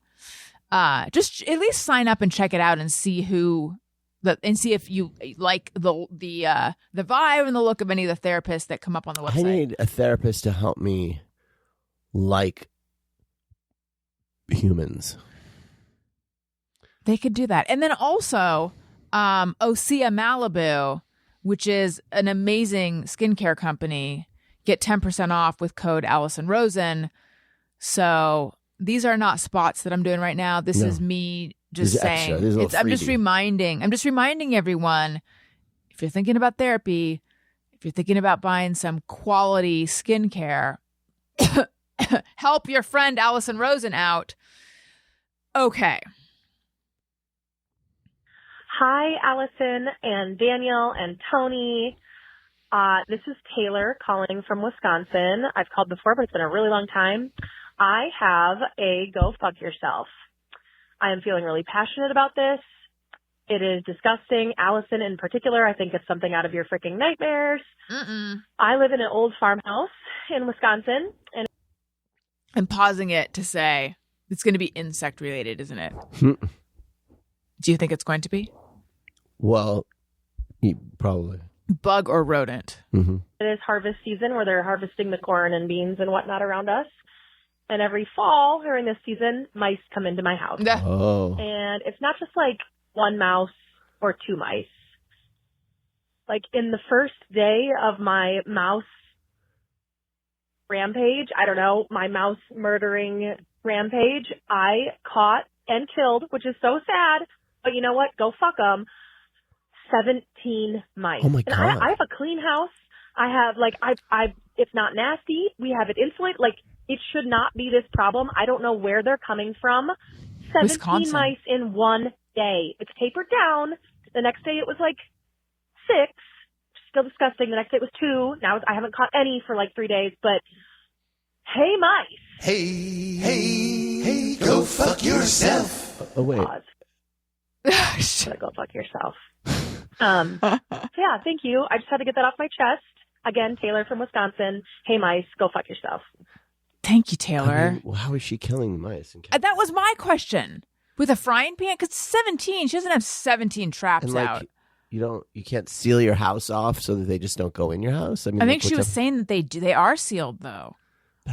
Just at least sign up and check it out and see see if you like the vibe and the look of any of the therapists that come up on the website. I need a therapist to help me like humans. They could do that. And then also Osea Malibu, which is an amazing skincare company, get 10% off with code Alison Rosen. So these are not spots that I'm doing right now. This is me just saying. I'm just reminding everyone, if you're thinking about therapy, if you're thinking about buying some quality skincare, help your friend Alison Rosen out. Okay. Hi, Allison and Daniel and Tony. This is Taylor calling from Wisconsin. I've called before, but it's been a really long time. I have a go fuck yourself. I am feeling really passionate about this. It is disgusting. Allison in particular, I think it's something out of your freaking nightmares. I live in an old farmhouse in Wisconsin. And I'm pausing it to say it's going to be insect related, isn't it? Do you think it's going to be? Well, probably. Bug or rodent? Mm-hmm. It is harvest season where they're harvesting the corn and beans and whatnot around us. And every fall during this season, mice come into my house. Oh. And it's not just like one mouse or two mice. Like in the first day of my mouse rampage, I don't know, my mouse murdering rampage, I caught and killed, which is so sad. But you know what? Go fuck them. 17 mice. Oh my God. And I have a clean house. I have it's not nasty. We have it insulated. Like, it should not be this problem. I don't know where they're coming from. 17 Wisconsin. mice in one day. It's tapered down. The next day it was like 6. Still disgusting. The next day it was 2. Now I haven't caught any for like 3 days, but hey, mice. Hey, go fuck yourself. Oh, wait. Pause. Gotta go fuck yourself. Yeah, thank you. I just had to get that off my chest. Again, Taylor from Wisconsin. Hey, mice, go fuck yourself. Thank you, Taylor. I mean, how is she killing the mice? That was my question. With a frying pan? Because 17. She doesn't have 17 traps And out. you can't seal your house off so that they just don't go in your house. I mean, I think she was saying that they do. They are sealed, though.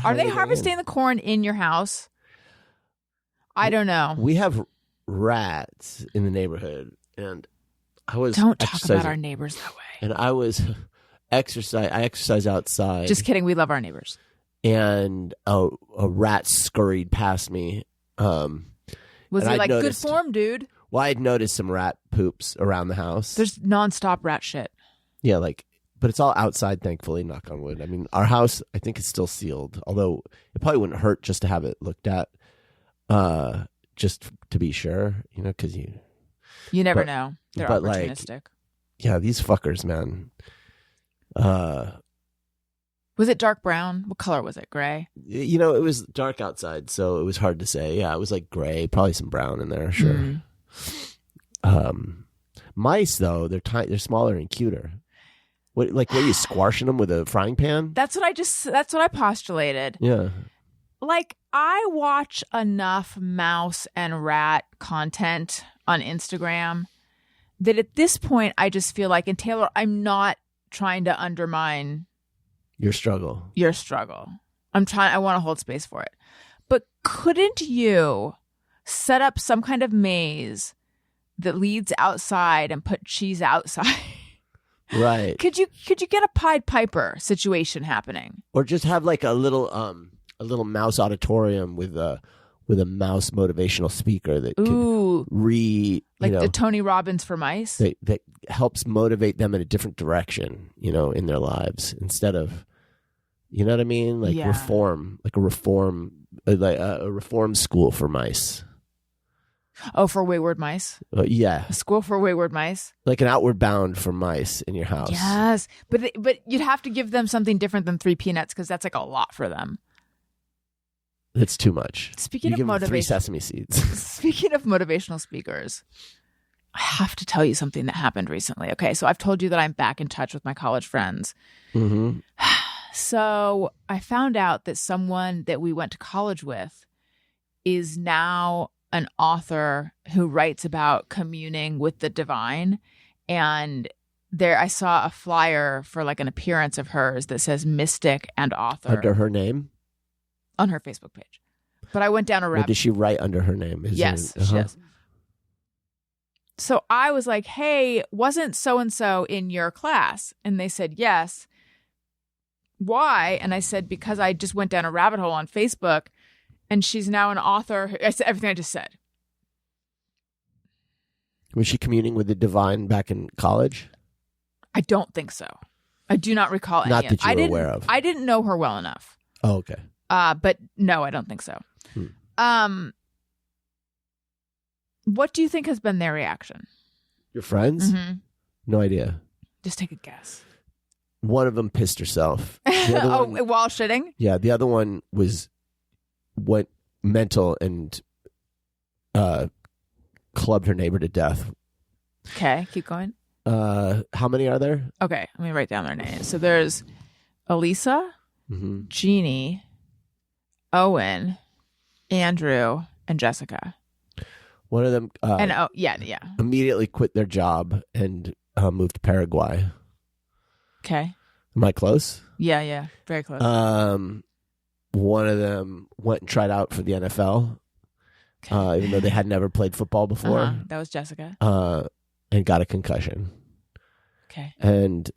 Are they harvesting the corn in your house? I don't know. We have rats in the neighborhood, and I was Don't talk about exercising- our neighbors that way. And I was I exercise outside. Just kidding. We love our neighbors. And a rat scurried past me. Was and he I'd like, noticed- good form, dude? Well, I'd noticed some rat poops around the house. There's nonstop rat shit. Yeah, but it's all outside, thankfully, knock on wood. I mean, our house, I think, is still sealed, although it probably wouldn't hurt just to have it looked at, just to be sure, because you never know. They're but, opportunistic. yeah, these fuckers, man. Was it dark brown? What color was it? Gray? It was dark outside, so it was hard to say. Yeah, it was like gray, probably some brown in there, sure. Mice, though, they're smaller and cuter. What are you squashing them with a frying pan? That's what I postulated. Yeah. I watch enough mouse and rat content on Instagram that at this point I just feel like, and Taylor, I'm not trying to undermine Your struggle. I want to hold space for it. But couldn't you set up some kind of maze that leads outside and put cheese outside? Right. Could you get a Pied Piper situation happening? Or just have like a little mouse auditorium with a mouse motivational speaker that Ooh, can the Tony Robbins for mice. that helps motivate them in a different direction, in their lives instead of, you know what I mean? Like Yeah. reform, like a reform school for mice. Oh, for wayward mice? Yeah. A school for wayward mice? Like an outward bound for mice in your house. Yes. But you'd have to give them something different than 3 peanuts because that's like a lot for them. It's too much. Speaking you of give them 3 motivation, sesame seeds. speaking of motivational speakers, I have to tell you something that happened recently. Okay, so I've told you that I'm back in touch with my college friends. Mm-hmm. So I found out that someone that we went to college with is now an author who writes about communing with the divine. And there I saw a flyer for like an appearance of hers that says mystic and author Under her name? on her Facebook page. But I went down a Or rabbit. does she write under her name? Yes, she does. So I was like, hey, wasn't so-and-so in your class? And they said, yes. Why? And I said, because I just went down a rabbit hole on Facebook and she's now an author. I said everything I just said. Was she communing with the divine back in college? I don't think so. I do not recall any Not of that you I were didn't- aware of. I didn't know her well enough. Oh, okay. But no, I don't think so. What do you think has been their reaction? Your friends? Mm-hmm. No idea. Just take a guess. One of them pissed herself. The other one, While shitting? yeah, the other one went mental and clubbed her neighbor to death. Okay, keep going. How many are there? Okay, let me write down their names. So there's Elisa, Mm-hmm. Jeannie, Owen, Andrew, and Jessica. One of them yeah. immediately quit their job and moved to Paraguay. Okay. Am I close? Yeah, very close. One of them went and tried out for the NFL, Okay. even though they had never played football before, That was Jessica. and got a concussion. Okay. And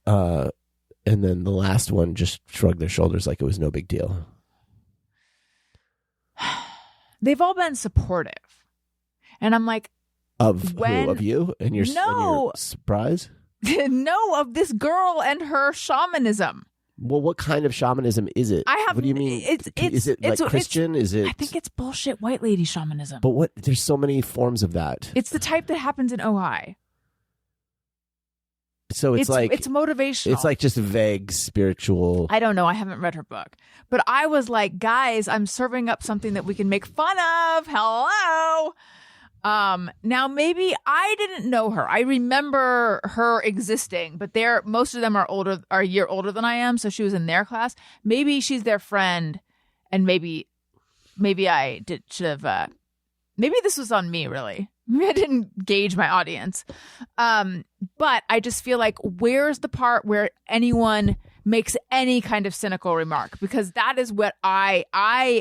then the last one just shrugged their shoulders like it was no big deal. They've all been supportive. And I'm like, Of who? When- Of you and your No. surprise? no, of this girl and her shamanism. Well, what kind of shamanism is it? What do you mean? Is it like Christian? Is it? I think it's bullshit white lady shamanism. But what? There's so many forms of that. It's the type that happens in Ojai. So it's like it's motivational. It's like just vague spiritual. I don't know. I haven't read her book, but I was like, guys, I'm serving up something that we can make fun of. Hello. Now maybe I didn't know her. I remember her existing, but most of them are a year older than I am. So she was in their class. Maybe she's their friend, and maybe I should have. Maybe this was on me, really. Maybe I didn't gauge my audience. But I just feel like, where's the part where anyone makes any kind of cynical remark? Because that is what I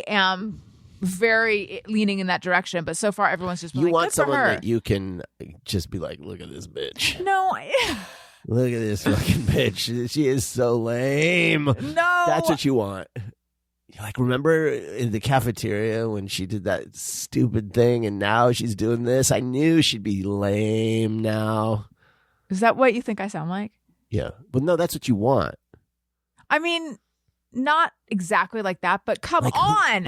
am very leaning in that direction. But so far, everyone's just been you like, want good someone for her. that you can just be like, look at this bitch. No. Look at this fucking bitch. She is so lame. No. That's what you want. Like, remember in the cafeteria when she did that stupid thing and now she's doing this? I knew she'd be lame now. Is that what you think I sound like? Yeah. But no, that's what you want. I mean, not exactly like that, but come on.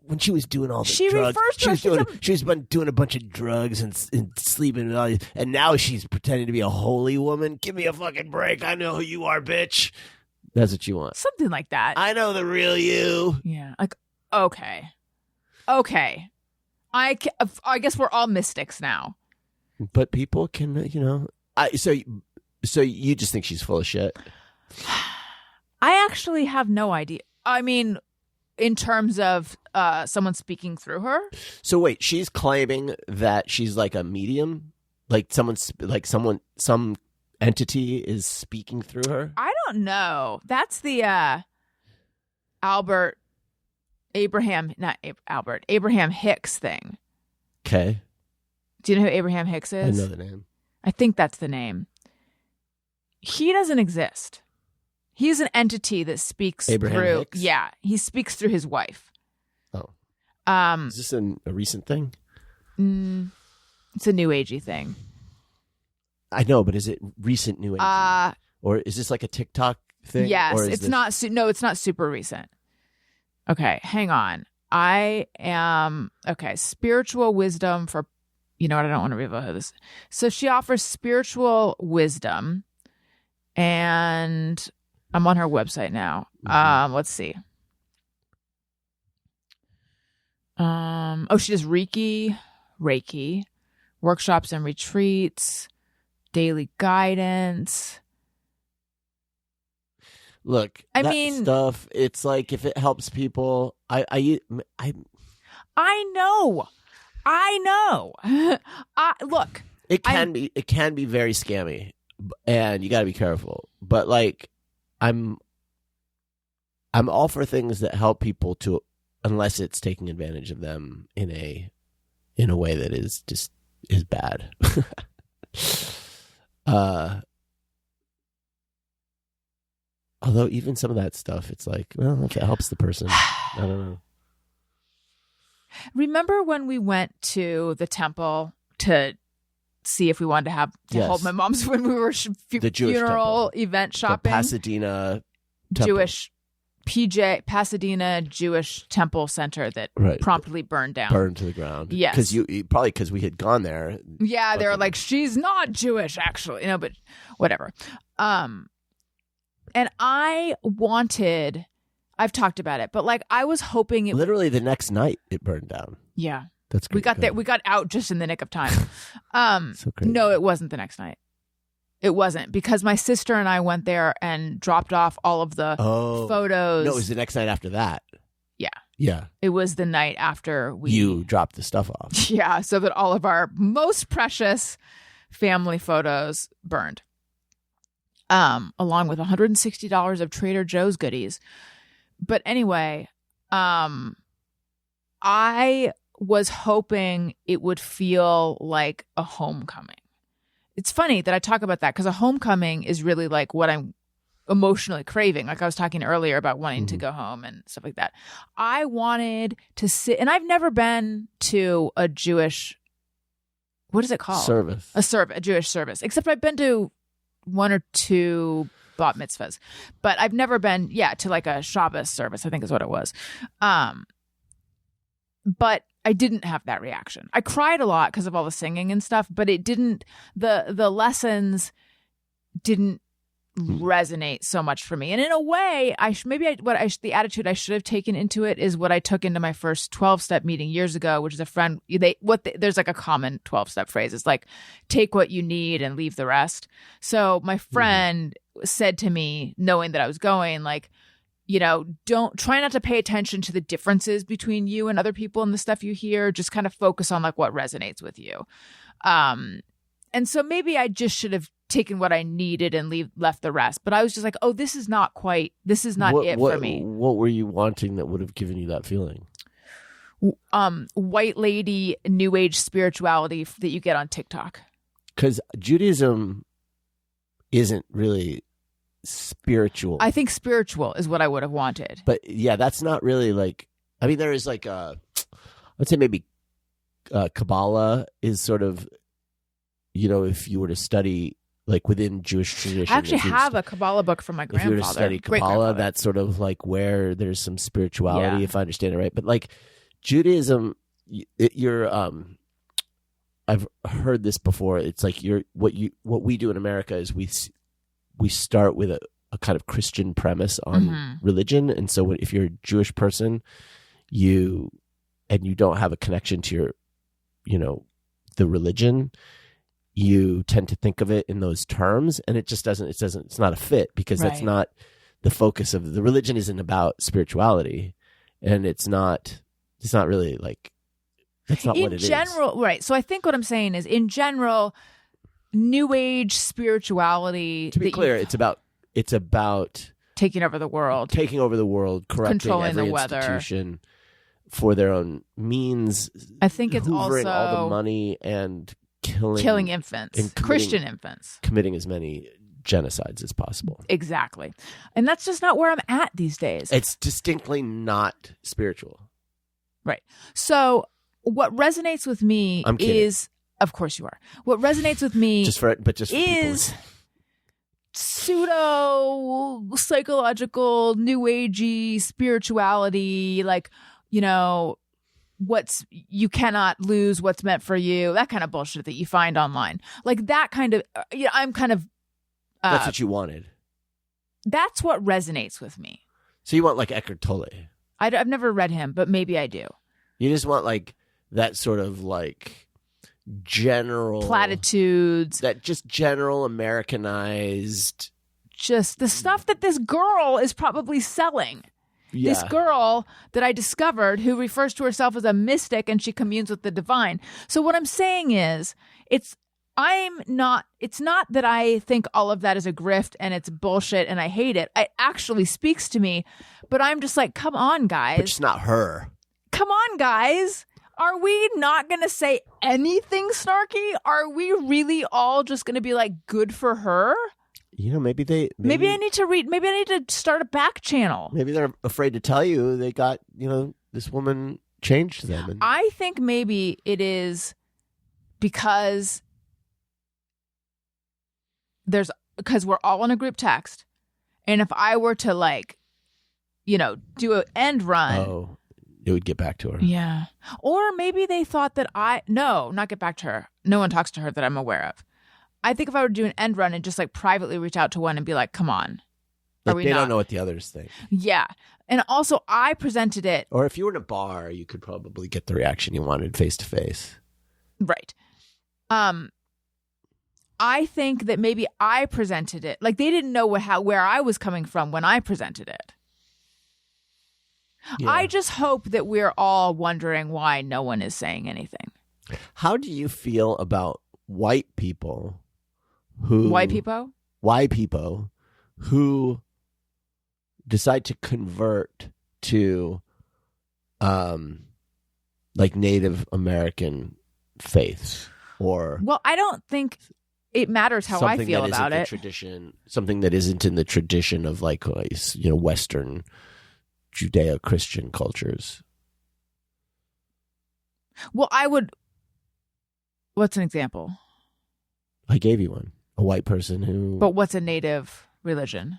When she was doing all the she drugs, refers to she was doing a bunch of drugs and sleeping and all, and now she's pretending to be a holy woman. Give me a fucking break. I know who you are, bitch. That's what you want. Something like that. I know the real you. Yeah. Like, okay. I guess we're all mystics now. But people can, so you just think she's full of shit? I actually have no idea. I mean, in terms of someone speaking through her. So wait, she's claiming that she's like a medium? Like some entity is speaking through her? I don't know. That's the Abraham Hicks thing. Okay. Do you know who Abraham Hicks is? I know the name. I think that's the name. He doesn't exist. He's an entity that speaks Abraham through. Hicks? Yeah, he speaks through his wife. Oh. Is this a recent thing? It's a new agey thing. I know, but is it recent new age? Or is this like a TikTok thing? Yes, or it's not. No, it's not super recent. Okay, hang on. I am spiritual wisdom for. You know what? I don't want to reveal this. So she offers spiritual wisdom, and I'm on her website now. Mm-hmm. Let's see. She does Reiki, workshops and retreats, daily guidance. Look, I that mean, stuff. It's like if it helps people, I know. Look, it can be very scammy, and you got to be careful. But like, I'm all for things that help people to, unless it's taking advantage of them in a way that is bad. Although even some of that stuff, it's like, well, if it helps the person, I don't know. Remember when we went to the temple to see if we wanted to hold my mom's when we were the Jewish funeral temple. event shopping? The Pasadena temple. Pasadena Jewish Temple Center that promptly burned down. Burned to the ground. Yes. Because we had gone there. Yeah, they were like, she's not Jewish, actually. But whatever. And I've talked about it, but like I was hoping it literally the next night it burned down. Yeah. That's good. We got out just in the nick of time. So crazy. No, it wasn't the next night. It wasn't, because my sister and I went there and dropped off all of the photos. No, it was the next night after that. Yeah. Yeah. It was the night after you dropped the stuff off. Yeah, so that all of our most precious family photos burned. Along with $160 of Trader Joe's goodies. But anyway, I was hoping it would feel like a homecoming. It's funny that I talk about that because a homecoming is really like what I'm emotionally craving. Like I was talking earlier about wanting to go home and stuff like that. I wanted to sit, and I've never been to a Jewish, what is it called? Service. A Jewish service. Except I've been to one or two bat mitzvahs, but I've never been, to like a Shabbos service, I think is what it was. But I didn't have that reaction. I cried a lot because of all the singing and stuff, but it didn't, the lessons didn't resonate so much for me. And in a way, the attitude I should have taken into it is what I took into my first 12-step meeting years ago, which is a friend, there's like a common 12-step phrase. It's like, take what you need and leave the rest. So my friend said to me, knowing that I was going, like, don't try not to pay attention to the differences between you and other people and the stuff you hear. Just kind of focus on like what resonates with you. And so maybe I just should have taken what I needed and left the rest. But I was just like, oh, this is not it for me. What were you wanting that would have given you that feeling? White lady, new age spirituality that you get on TikTok. Because Judaism isn't really spiritual. I think spiritual is what I would have wanted. But yeah, that's not really like, I mean, there is like let's say maybe Kabbalah is sort of, if you were to study like within Jewish tradition. I actually have a Kabbalah book from my grandfather. If you were to study Kabbalah, that's sort of like where there's some spirituality, if I understand it right. But like Judaism, I've heard this before. It's like what we do in America is we start with a kind of Christian premise on religion, and so if you're a Jewish person, you don't have a connection to your, the religion, you tend to think of it in those terms, and it's not a fit because that's not the focus of the religion. Isn't about spirituality, and it's not really like, that's not what it is. In general, right. So I think what I'm saying is, in general, New Age spirituality. To be clear, it's about taking over the world, corrupting controlling every the weather, institution for their own means. I think it's hoovering also all the money and killing infants, and Christian infants, committing as many genocides as possible. Exactly, and that's just not where I'm at these days. It's distinctly not spiritual, right? So what resonates with me is. Of course you are. What resonates with me is pseudo psychological, new agey spirituality, like, what's you cannot lose what's meant for you, that kind of bullshit that you find online. Like that kind of, I'm kind of. That's what you wanted. That's what resonates with me. So you want like Eckhart Tolle? I've never read him, but maybe I do. You just want like that sort of like general platitudes, that just general Americanized, just the stuff that this girl is probably selling. This girl that I discovered who refers to herself as a mystic and she communes with the divine. So what I'm saying is, it's not that I think all of that is a grift and it's bullshit and I hate it. It actually speaks to me, but I'm just like, come on, guys. But it's not her. Come on, guys. Are we not going to say anything snarky? Are we really all just going to be like, good for her? Maybe I need to read. Maybe I need to start a back channel. Maybe they're afraid to tell you they got, this woman changed them. And I think maybe it is because we're all in a group text. And if I were to like, do an end run. Oh. It would get back to her. Yeah. Or maybe they thought that not get back to her. No one talks to her that I'm aware of. I think if I were to do an end run and just like privately reach out to one and be like, come on. Like they don't know what the others think. Yeah. And also I presented it. Or if you were in a bar, you could probably get the reaction you wanted face to face. Right. I think that maybe I presented it. Like they didn't know where I was coming from when I presented it. Yeah. I just hope that we're all wondering why no one is saying anything. How do you feel about white people who decide to convert to like Native American faiths? Well, I don't think it matters how I feel about it. Something that isn't in the tradition of like Western Judeo-Christian cultures. Well, what's an example? I gave you one. A white person who... But what's a native? religion?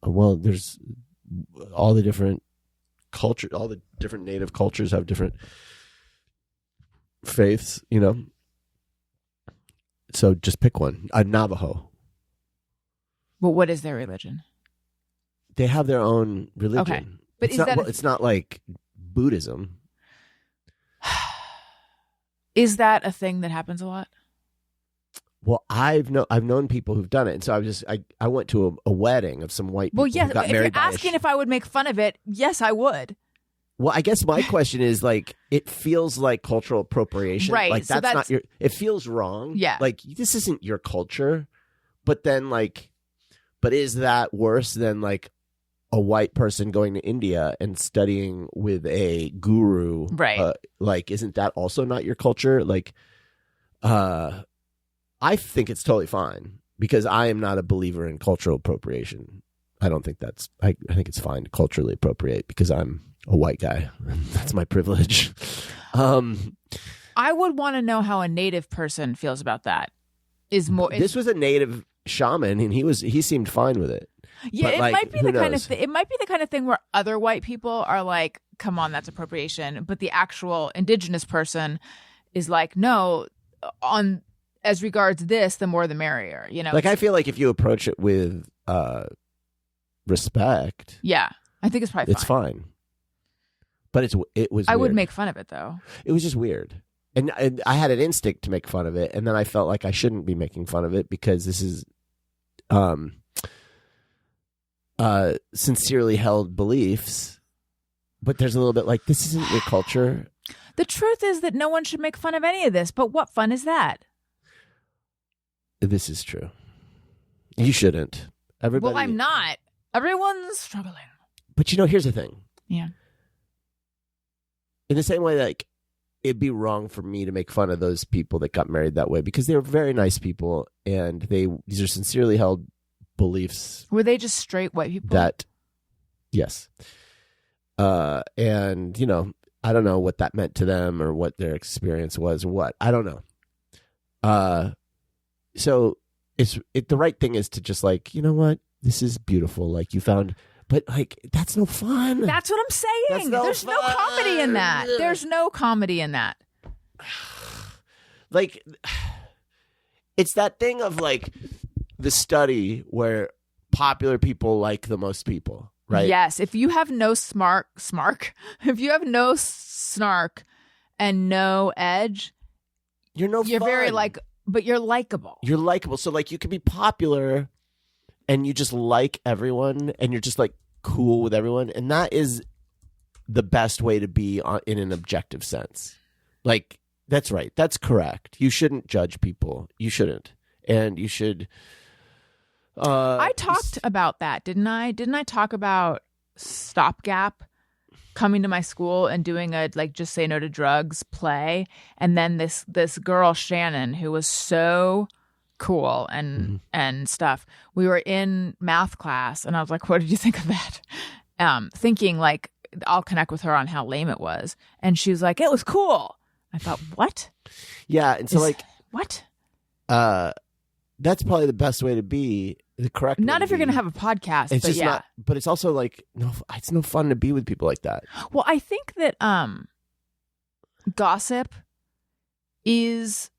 Well, there's all the different culture, all the different native cultures have different faiths, you know. So just pick one. Navajo. Well, what is their religion? They have their own religion. Okay. But it's not like Buddhism. Is that a thing that happens a lot? Well, I've known people who've done it, and so I went to a wedding of some white people. Well, yes. Who got If married you're asking if I would make fun of it, yes, I would. Well, I guess my question is like, it feels like cultural appropriation, right? Like so that's not your. It feels wrong, yeah. Like this isn't your culture, but then like, but is that worse than like a white person going to India and studying with a guru, right? Like, isn't that also not your culture? Like, I think it's totally fine because I am not a believer in cultural appropriation. I don't think that's. I think it's fine to culturally appropriate because I'm a white guy. That's my privilege. I would want to know how a native person feels about that. This was a native shaman, and he seemed fine with it. Yeah, but, it like, might be the kind of knows? it might be the kind of thing where other white people are like, "Come on, that's appropriation," but the actual indigenous person is like, "No, on as regards this, the more the merrier." You know, like I feel like if you approach it with respect, yeah, I think it's probably fine. But it was. I weird. would make fun of it though. It was just weird, and I had an instinct to make fun of it, and then I felt like I shouldn't be making fun of it because this is, sincerely held beliefs. But there's a little bit like this isn't your culture. The truth is that no one should make fun of any of this. But what fun is that? This is true. You shouldn't. Everybody. Well, I'm not. Everyone's struggling. But here's the thing. Yeah. In the same way, like, it'd be wrong for me to make fun of those people that got married that way because they were very nice people and these are sincerely held beliefs. Were they just straight white people? Yes. And, I don't know what that meant to them or what their experience was or what. I don't know. So the right thing is to just like, you know what? This is beautiful. Like you found... But, like, that's no fun. That's what I'm saying. There's no comedy in that. There's no comedy in that. Like, it's that thing of, like, the study where popular people like the most people, right? Yes. If you have no if you have no snark and no edge, you're fun. Very, but you're likable. You're likable. So, like, you can be popular... and you just like everyone, and you're just like cool with everyone, and that is the best way to be in an objective sense. Like that's right, that's correct. You shouldn't judge people. You shouldn't, and you should. I talked about that, didn't I? Didn't I talk about Stopgap coming to my school and doing a Just Say No to Drugs play, and then this girl Shannon who was so cool and stuff. We were in math class and I was like, what did you think of that? Thinking like I'll connect with her on how lame it was. And she was like, it was cool. I thought, what? Yeah. And so what? That's probably the best way to be, the correct Not way if you're going to have a podcast. It's but just yeah. not, but it's also like, no, it's no fun to be with people like that. Well, I think that gossip is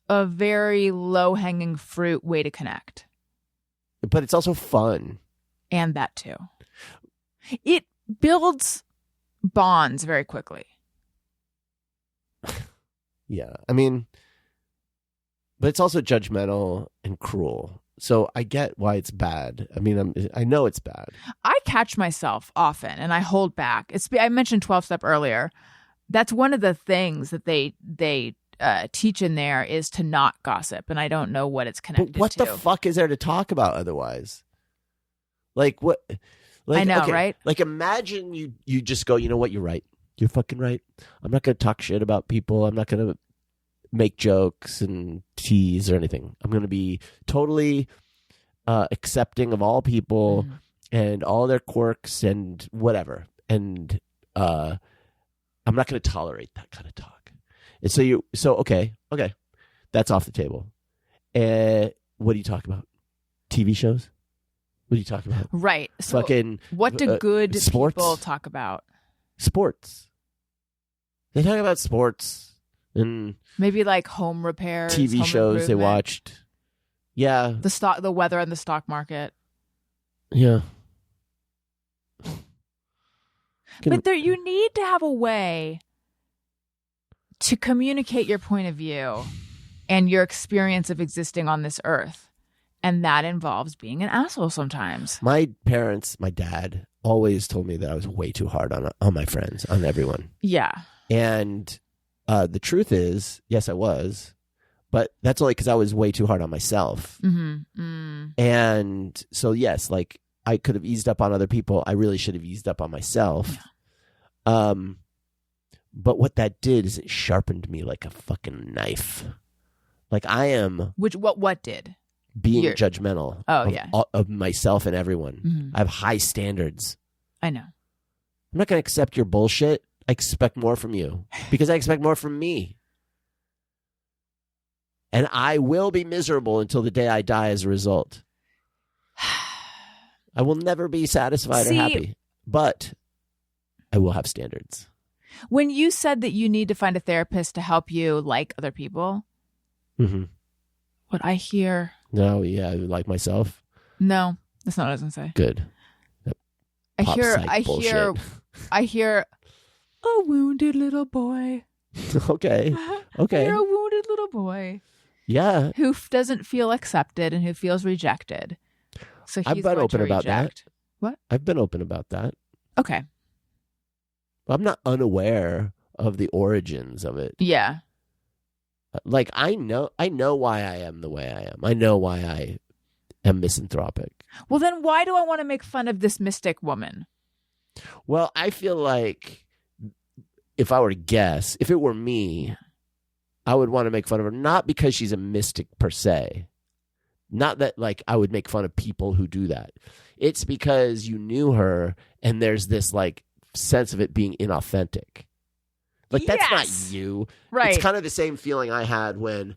a very low-hanging fruit way to connect. But it's also fun. And that too. It builds bonds very quickly. Yeah. I mean, but it's also judgmental and cruel. So I get why it's bad. I mean, I know it's bad. I catch myself often and I hold back. I mentioned 12-step earlier. That's one of the things that they teach in there is to not gossip, and I don't know what it's connected to. But what to. the fuck is there to talk about otherwise? Like what? Like, I know, okay, right? Like imagine you just go, you know what? You're right. You're fucking right. I'm not going to talk shit about people. I'm not going to make jokes and tease or anything. I'm going to be totally accepting of all people and all their quirks and whatever. And I'm not going to tolerate that kind of talk. And so okay, that's off the table. What do you talk about? TV shows? What are you talking about? Right. So Fucking what do good sports? people talk about? Sports. They talk about sports and Maybe like home repairs, TV home shows they improvement, watched. Yeah. the weather and the stock market. Yeah. But you need to have a way to communicate your point of view and your experience of existing on this earth. And that involves being an asshole sometimes. My parents, my dad, always told me that I was way too hard on my friends, on everyone. Yeah. And the truth is, yes, I was. But that's only because I was way too hard on myself. Mm-hmm. Mm. And so, yes, like I could have eased up on other people. I really should have eased up on myself. Yeah. But what that did is it sharpened me like a fucking knife. Like I am What did? being judgmental of myself and everyone. Mm-hmm. I have high standards. I know. I'm not going to accept your bullshit. I expect more from you because I expect more from me. And I will be miserable until the day I die as a result. I will never be satisfied or happy, but I will have standards. When you said that you need to find a therapist to help you like other people, Mm-hmm. what I hear... No, yeah, like myself. No, that's not what I was going to say. Good. I Pop hear, psych I bullshit. hear, I hear a wounded little boy. Okay. I Okay. hear a wounded little boy Yeah. who doesn't feel accepted and who feels rejected. So he's I've been going open to about reject. that. What? I've been open about that. Okay. I'm not unaware of the origins of it. Yeah. Like I know why I am the way I am. I know why I am misanthropic. Well, then why do I want to make fun of this mystic woman? Well, I feel like if I were to guess, if it were me, I would want to make fun of her, not because she's a mystic per se. Not that like I would make fun of people who do that. It's because you knew her and there's this like sense of it being inauthentic. Like that's not you. Right. It's kind of the same feeling I had when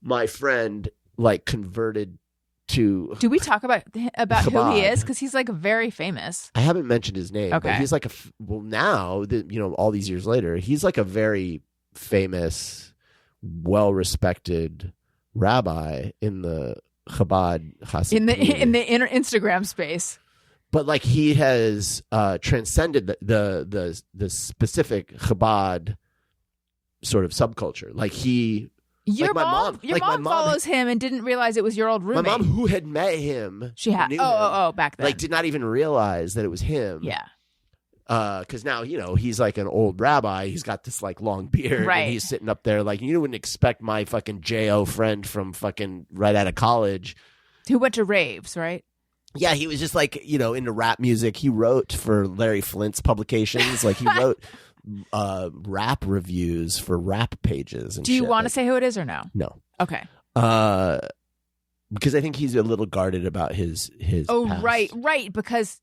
my friend like converted to Do we talk about who he Chabad. is? Because he's like very famous. I haven't mentioned his name, but Okay. he's like now that all these years later, he's like a very famous, well-respected rabbi in the Chabad Hasid in the Instagram space. But like he has transcended the specific Chabad sort of subculture. Like he, Your like mom follows him and didn't realize it was your old roommate. my mom who had met him, She had knew oh him, back then. like did not even realize that it was him. Yeah. Because now he's like an old rabbi. He's got this like long beard, Right. and he's sitting up there like you wouldn't expect my fucking JO friend from fucking right out of college. Who went to raves, right? Yeah, he was just like, into rap music. He wrote for Larry Flint's publications. Like he wrote rap reviews for rap pages. And Do you shit. want to Like, say who it is or no? no? Okay. Because I think he's a little guarded about his. Oh, past. right. Because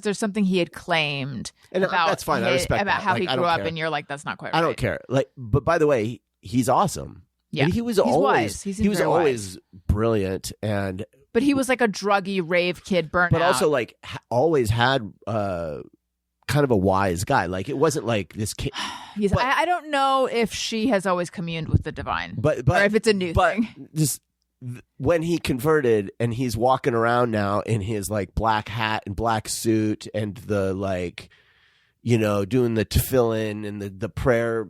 there's something he had claimed And about that's fine. I respect about that. how Like, he I grew don't up, care. and you're like, that's not quite right. I don't care. Like, but by the way, he's awesome. Yeah, And he was he's always wise. he was very always wise. brilliant and. But he was like a druggy rave kid, burnt But out. also like always had kind of a wise guy. Like it wasn't like this kid. but- I don't know if she has always communed with the divine, But or if it's a new but thing. just when he converted and he's walking around now in his like black hat and black suit and the like, doing the tefillin and the prayer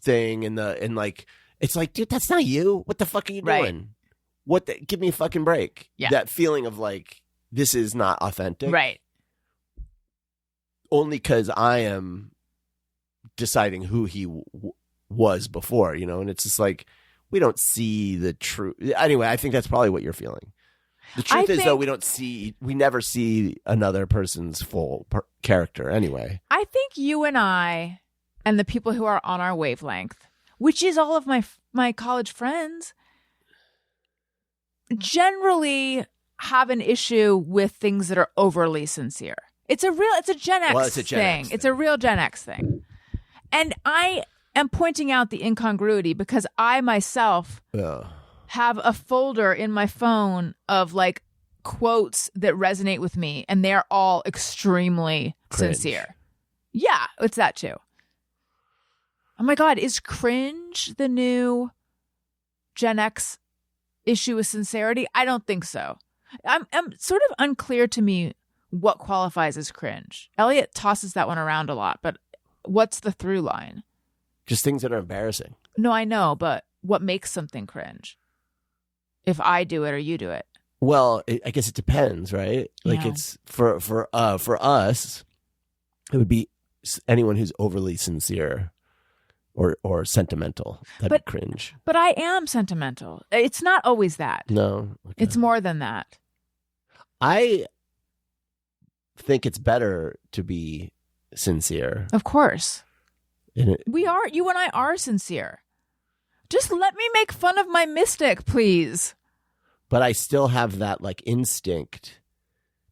thing and like it's like, dude, that's not you. What the fuck are you Right. doing? Give me a fucking break. Yeah. That feeling of like this is not authentic. Right. Only because I am deciding who he was before, and it's just like we don't see the truth. Anyway, I think that's probably what you're feeling. The truth is, though, we never see another person's full character anyway. I think you and I and the people who are on our wavelength, which is all of my college friends, generally have an issue with things that are overly sincere. It's a Gen X Well, it's a Gen thing. X It's a real Gen X thing. And I am pointing out the incongruity because I myself Ugh. have a folder in my phone of like quotes that resonate with me, and they're all extremely Cringe. sincere. Yeah, it's that too. Oh my God, is cringe the new Gen X issue with sincerity? I don't think so. I'm sort of unclear to me what qualifies as cringe. Elliot tosses that one around a lot, but what's the through line? Just things that are embarrassing. No, I know, but what makes something cringe? If I do it or you do it? Well, I guess it depends, right? Like Yeah. it's for us, it would be anyone who's overly sincere or sentimental. That'd be cringe. But I am sentimental. It's not always that. No, okay. It's more than that. I think it's better to be sincere. Of course. In it. We are. You and I are sincere. Just let me make fun of my mystic, please. But I still have that like instinct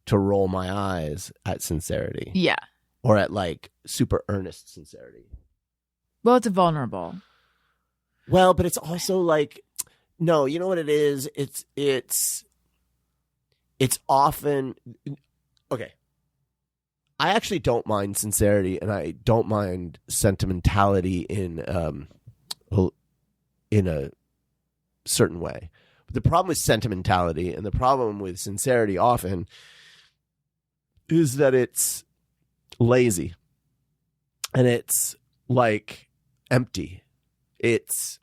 to roll my eyes at sincerity. Yeah. Or at like super earnest sincerity. Well, it's vulnerable. Well, but it's also like, no, you know what it is? It's often, okay. I actually don't mind sincerity, and I don't mind sentimentality in a certain way. But the problem with sentimentality and the problem with sincerity often is that it's lazy and it's like empty. It's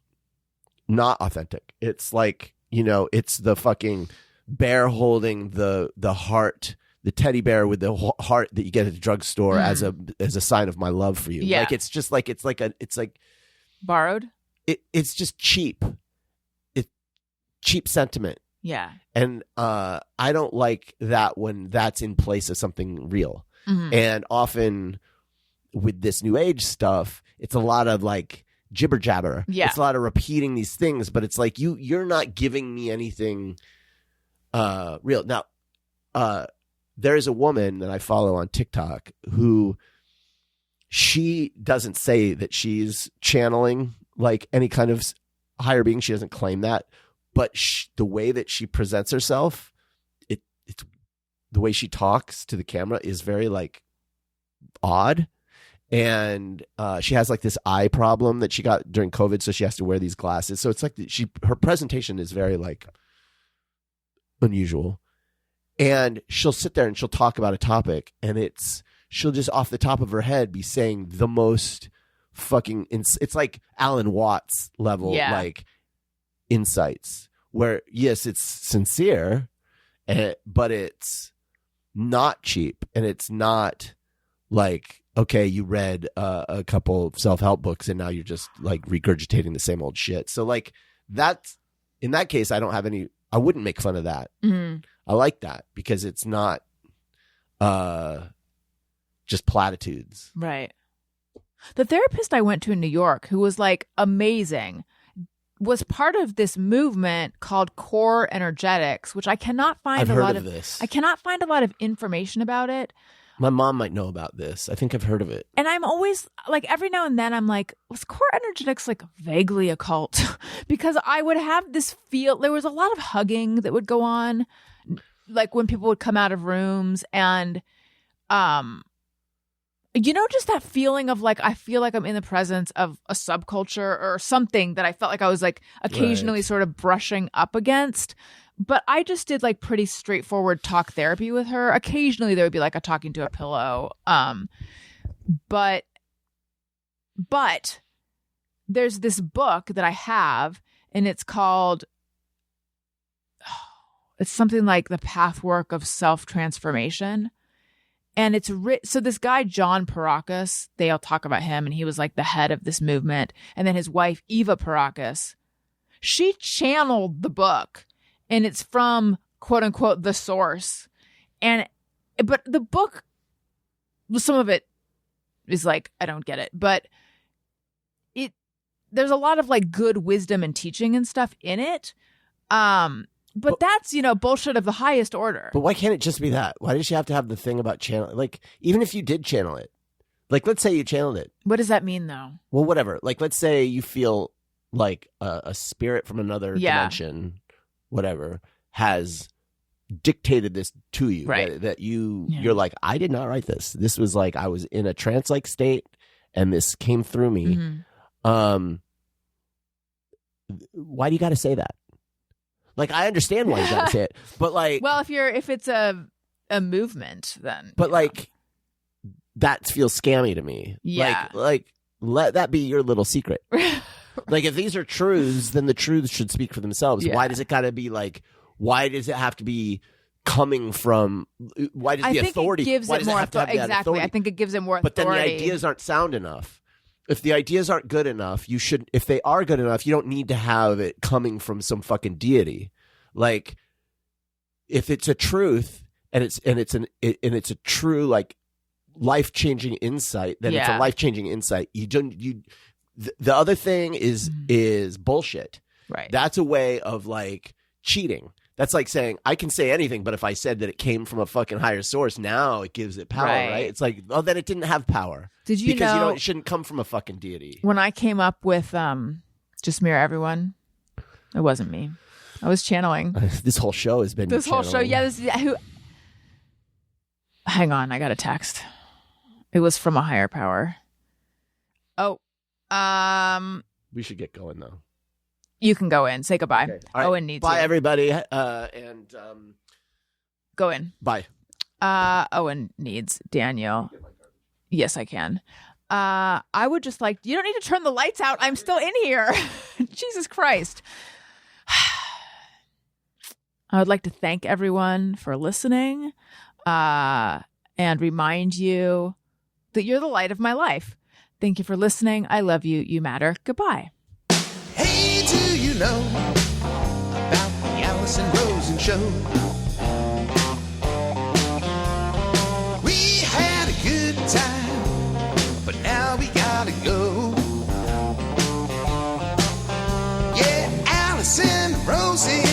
not authentic. It's like, it's the fucking bear holding the heart, the teddy bear with the heart that you get at the drugstore as a sign of my love for you. Yeah. Like it's just like it's like Borrowed? it's just cheap. It's cheap sentiment. Yeah. And I don't like that when that's in place of something real. Mhm. And often with this new age stuff, it's a lot of like jibber jabber. Yeah. It's a lot of repeating these things, but it's like you're not giving me anything real. Now, there is a woman that I follow on TikTok who she doesn't say that she's channeling like any kind of higher being. She doesn't claim that, but the way that she presents herself, it's the way she talks to the camera is very like odd. And she has like this eye problem that she got during COVID, so she has to wear these glasses. So it's like her presentation is very like unusual. And she'll sit there and she'll talk about a topic, and she'll just off the top of her head be saying the most fucking it's like Alan Watts level like insights where yes, it's sincere, but it's not cheap, and it's not like, okay, you read a couple of self-help books and now you're just like regurgitating the same old shit. So like that's in that case, I wouldn't make fun of that. Mm-hmm. I like that because it's not just platitudes. Right. The therapist I went to in New York, who was like amazing, was part of this movement called core energetics, which I cannot find I've a heard lot of of this. I cannot find a lot of information about it. My mom might know about this. I think I've heard of it. And I'm always like, every now and then I'm like, was core energetics like vaguely occult? Because I would have this there was a lot of hugging that would go on, like when people would come out of rooms, and just that feeling of like, I feel like I'm in the presence of a subculture or something that I felt like I was like occasionally sort of brushing up against. But I just did like pretty straightforward talk therapy with her. Occasionally there would be like a talking to a pillow. But there's this book that I have, and it's called, it's something like The Pathwork of Self-Transformation. And it's so this guy, John Paracas, they all talk about him, and he was like the head of this movement. And then his wife, Eva Paracas, she channeled the book. And it's from, quote unquote, the source. But the book, some of it is like, I don't get it. But there's a lot of like good wisdom and teaching and stuff in it. But that's, bullshit of the highest order. But why can't it just be that? Why does she have to have the thing about channel? Like, even if you did channel it, like, let's say you channeled it. What does that mean, though? Well, whatever. Like, let's say you feel like a spirit from another dimension, whatever, has dictated this to you, Right. that you're like, I did not write this. This was like, I was in a trance-like state and this came through me. Mm-hmm. Why do you got to say that? Like, I understand why you got to say it, but like, Well, if it's a movement, then. but like, that feels scammy to me. Yeah. Like let that be your little secret. Like, if these are truths, then the truths should speak for themselves. Yeah. Why does it got to be like? Why does it have to be coming from? Why does the authority? It gives why it does more it have to have that exactly. authority? I think it gives it more But authority. then the ideas aren't sound enough. If the ideas aren't good enough, you should. If they are good enough, you don't need to have it coming from some fucking deity. Like, if it's a truth and it's a true like life-changing insight, then it's a life-changing insight. The other thing is bullshit. Right. That's a way of like cheating. That's like saying I can say anything, but if I said that it came from a fucking higher source, now it gives it power, right? It's like, oh, then it didn't have power. Did you because know it shouldn't come from a fucking deity. when I came up with just mirror everyone, it wasn't me. I was channeling. This whole show has been This whole show, channeling. yeah. This is who. Hang on, I got a text. It was from a higher power. Oh, We should get going though. you can go in. Say goodbye. Okay. All right. Owen needs Bye, you. everybody, and Go in. bye. Owen needs Daniel. Yes, I can. I would just like, you don't need to turn the lights out. I'm still in here. Jesus Christ. I would like to thank everyone for listening and remind you that you're the light of my life. Thank you for listening. I love you. You matter. Goodbye. Hey, do you know about the Alison Rosen show? We had a good time, but now we gotta go. Yeah, Alison Rosen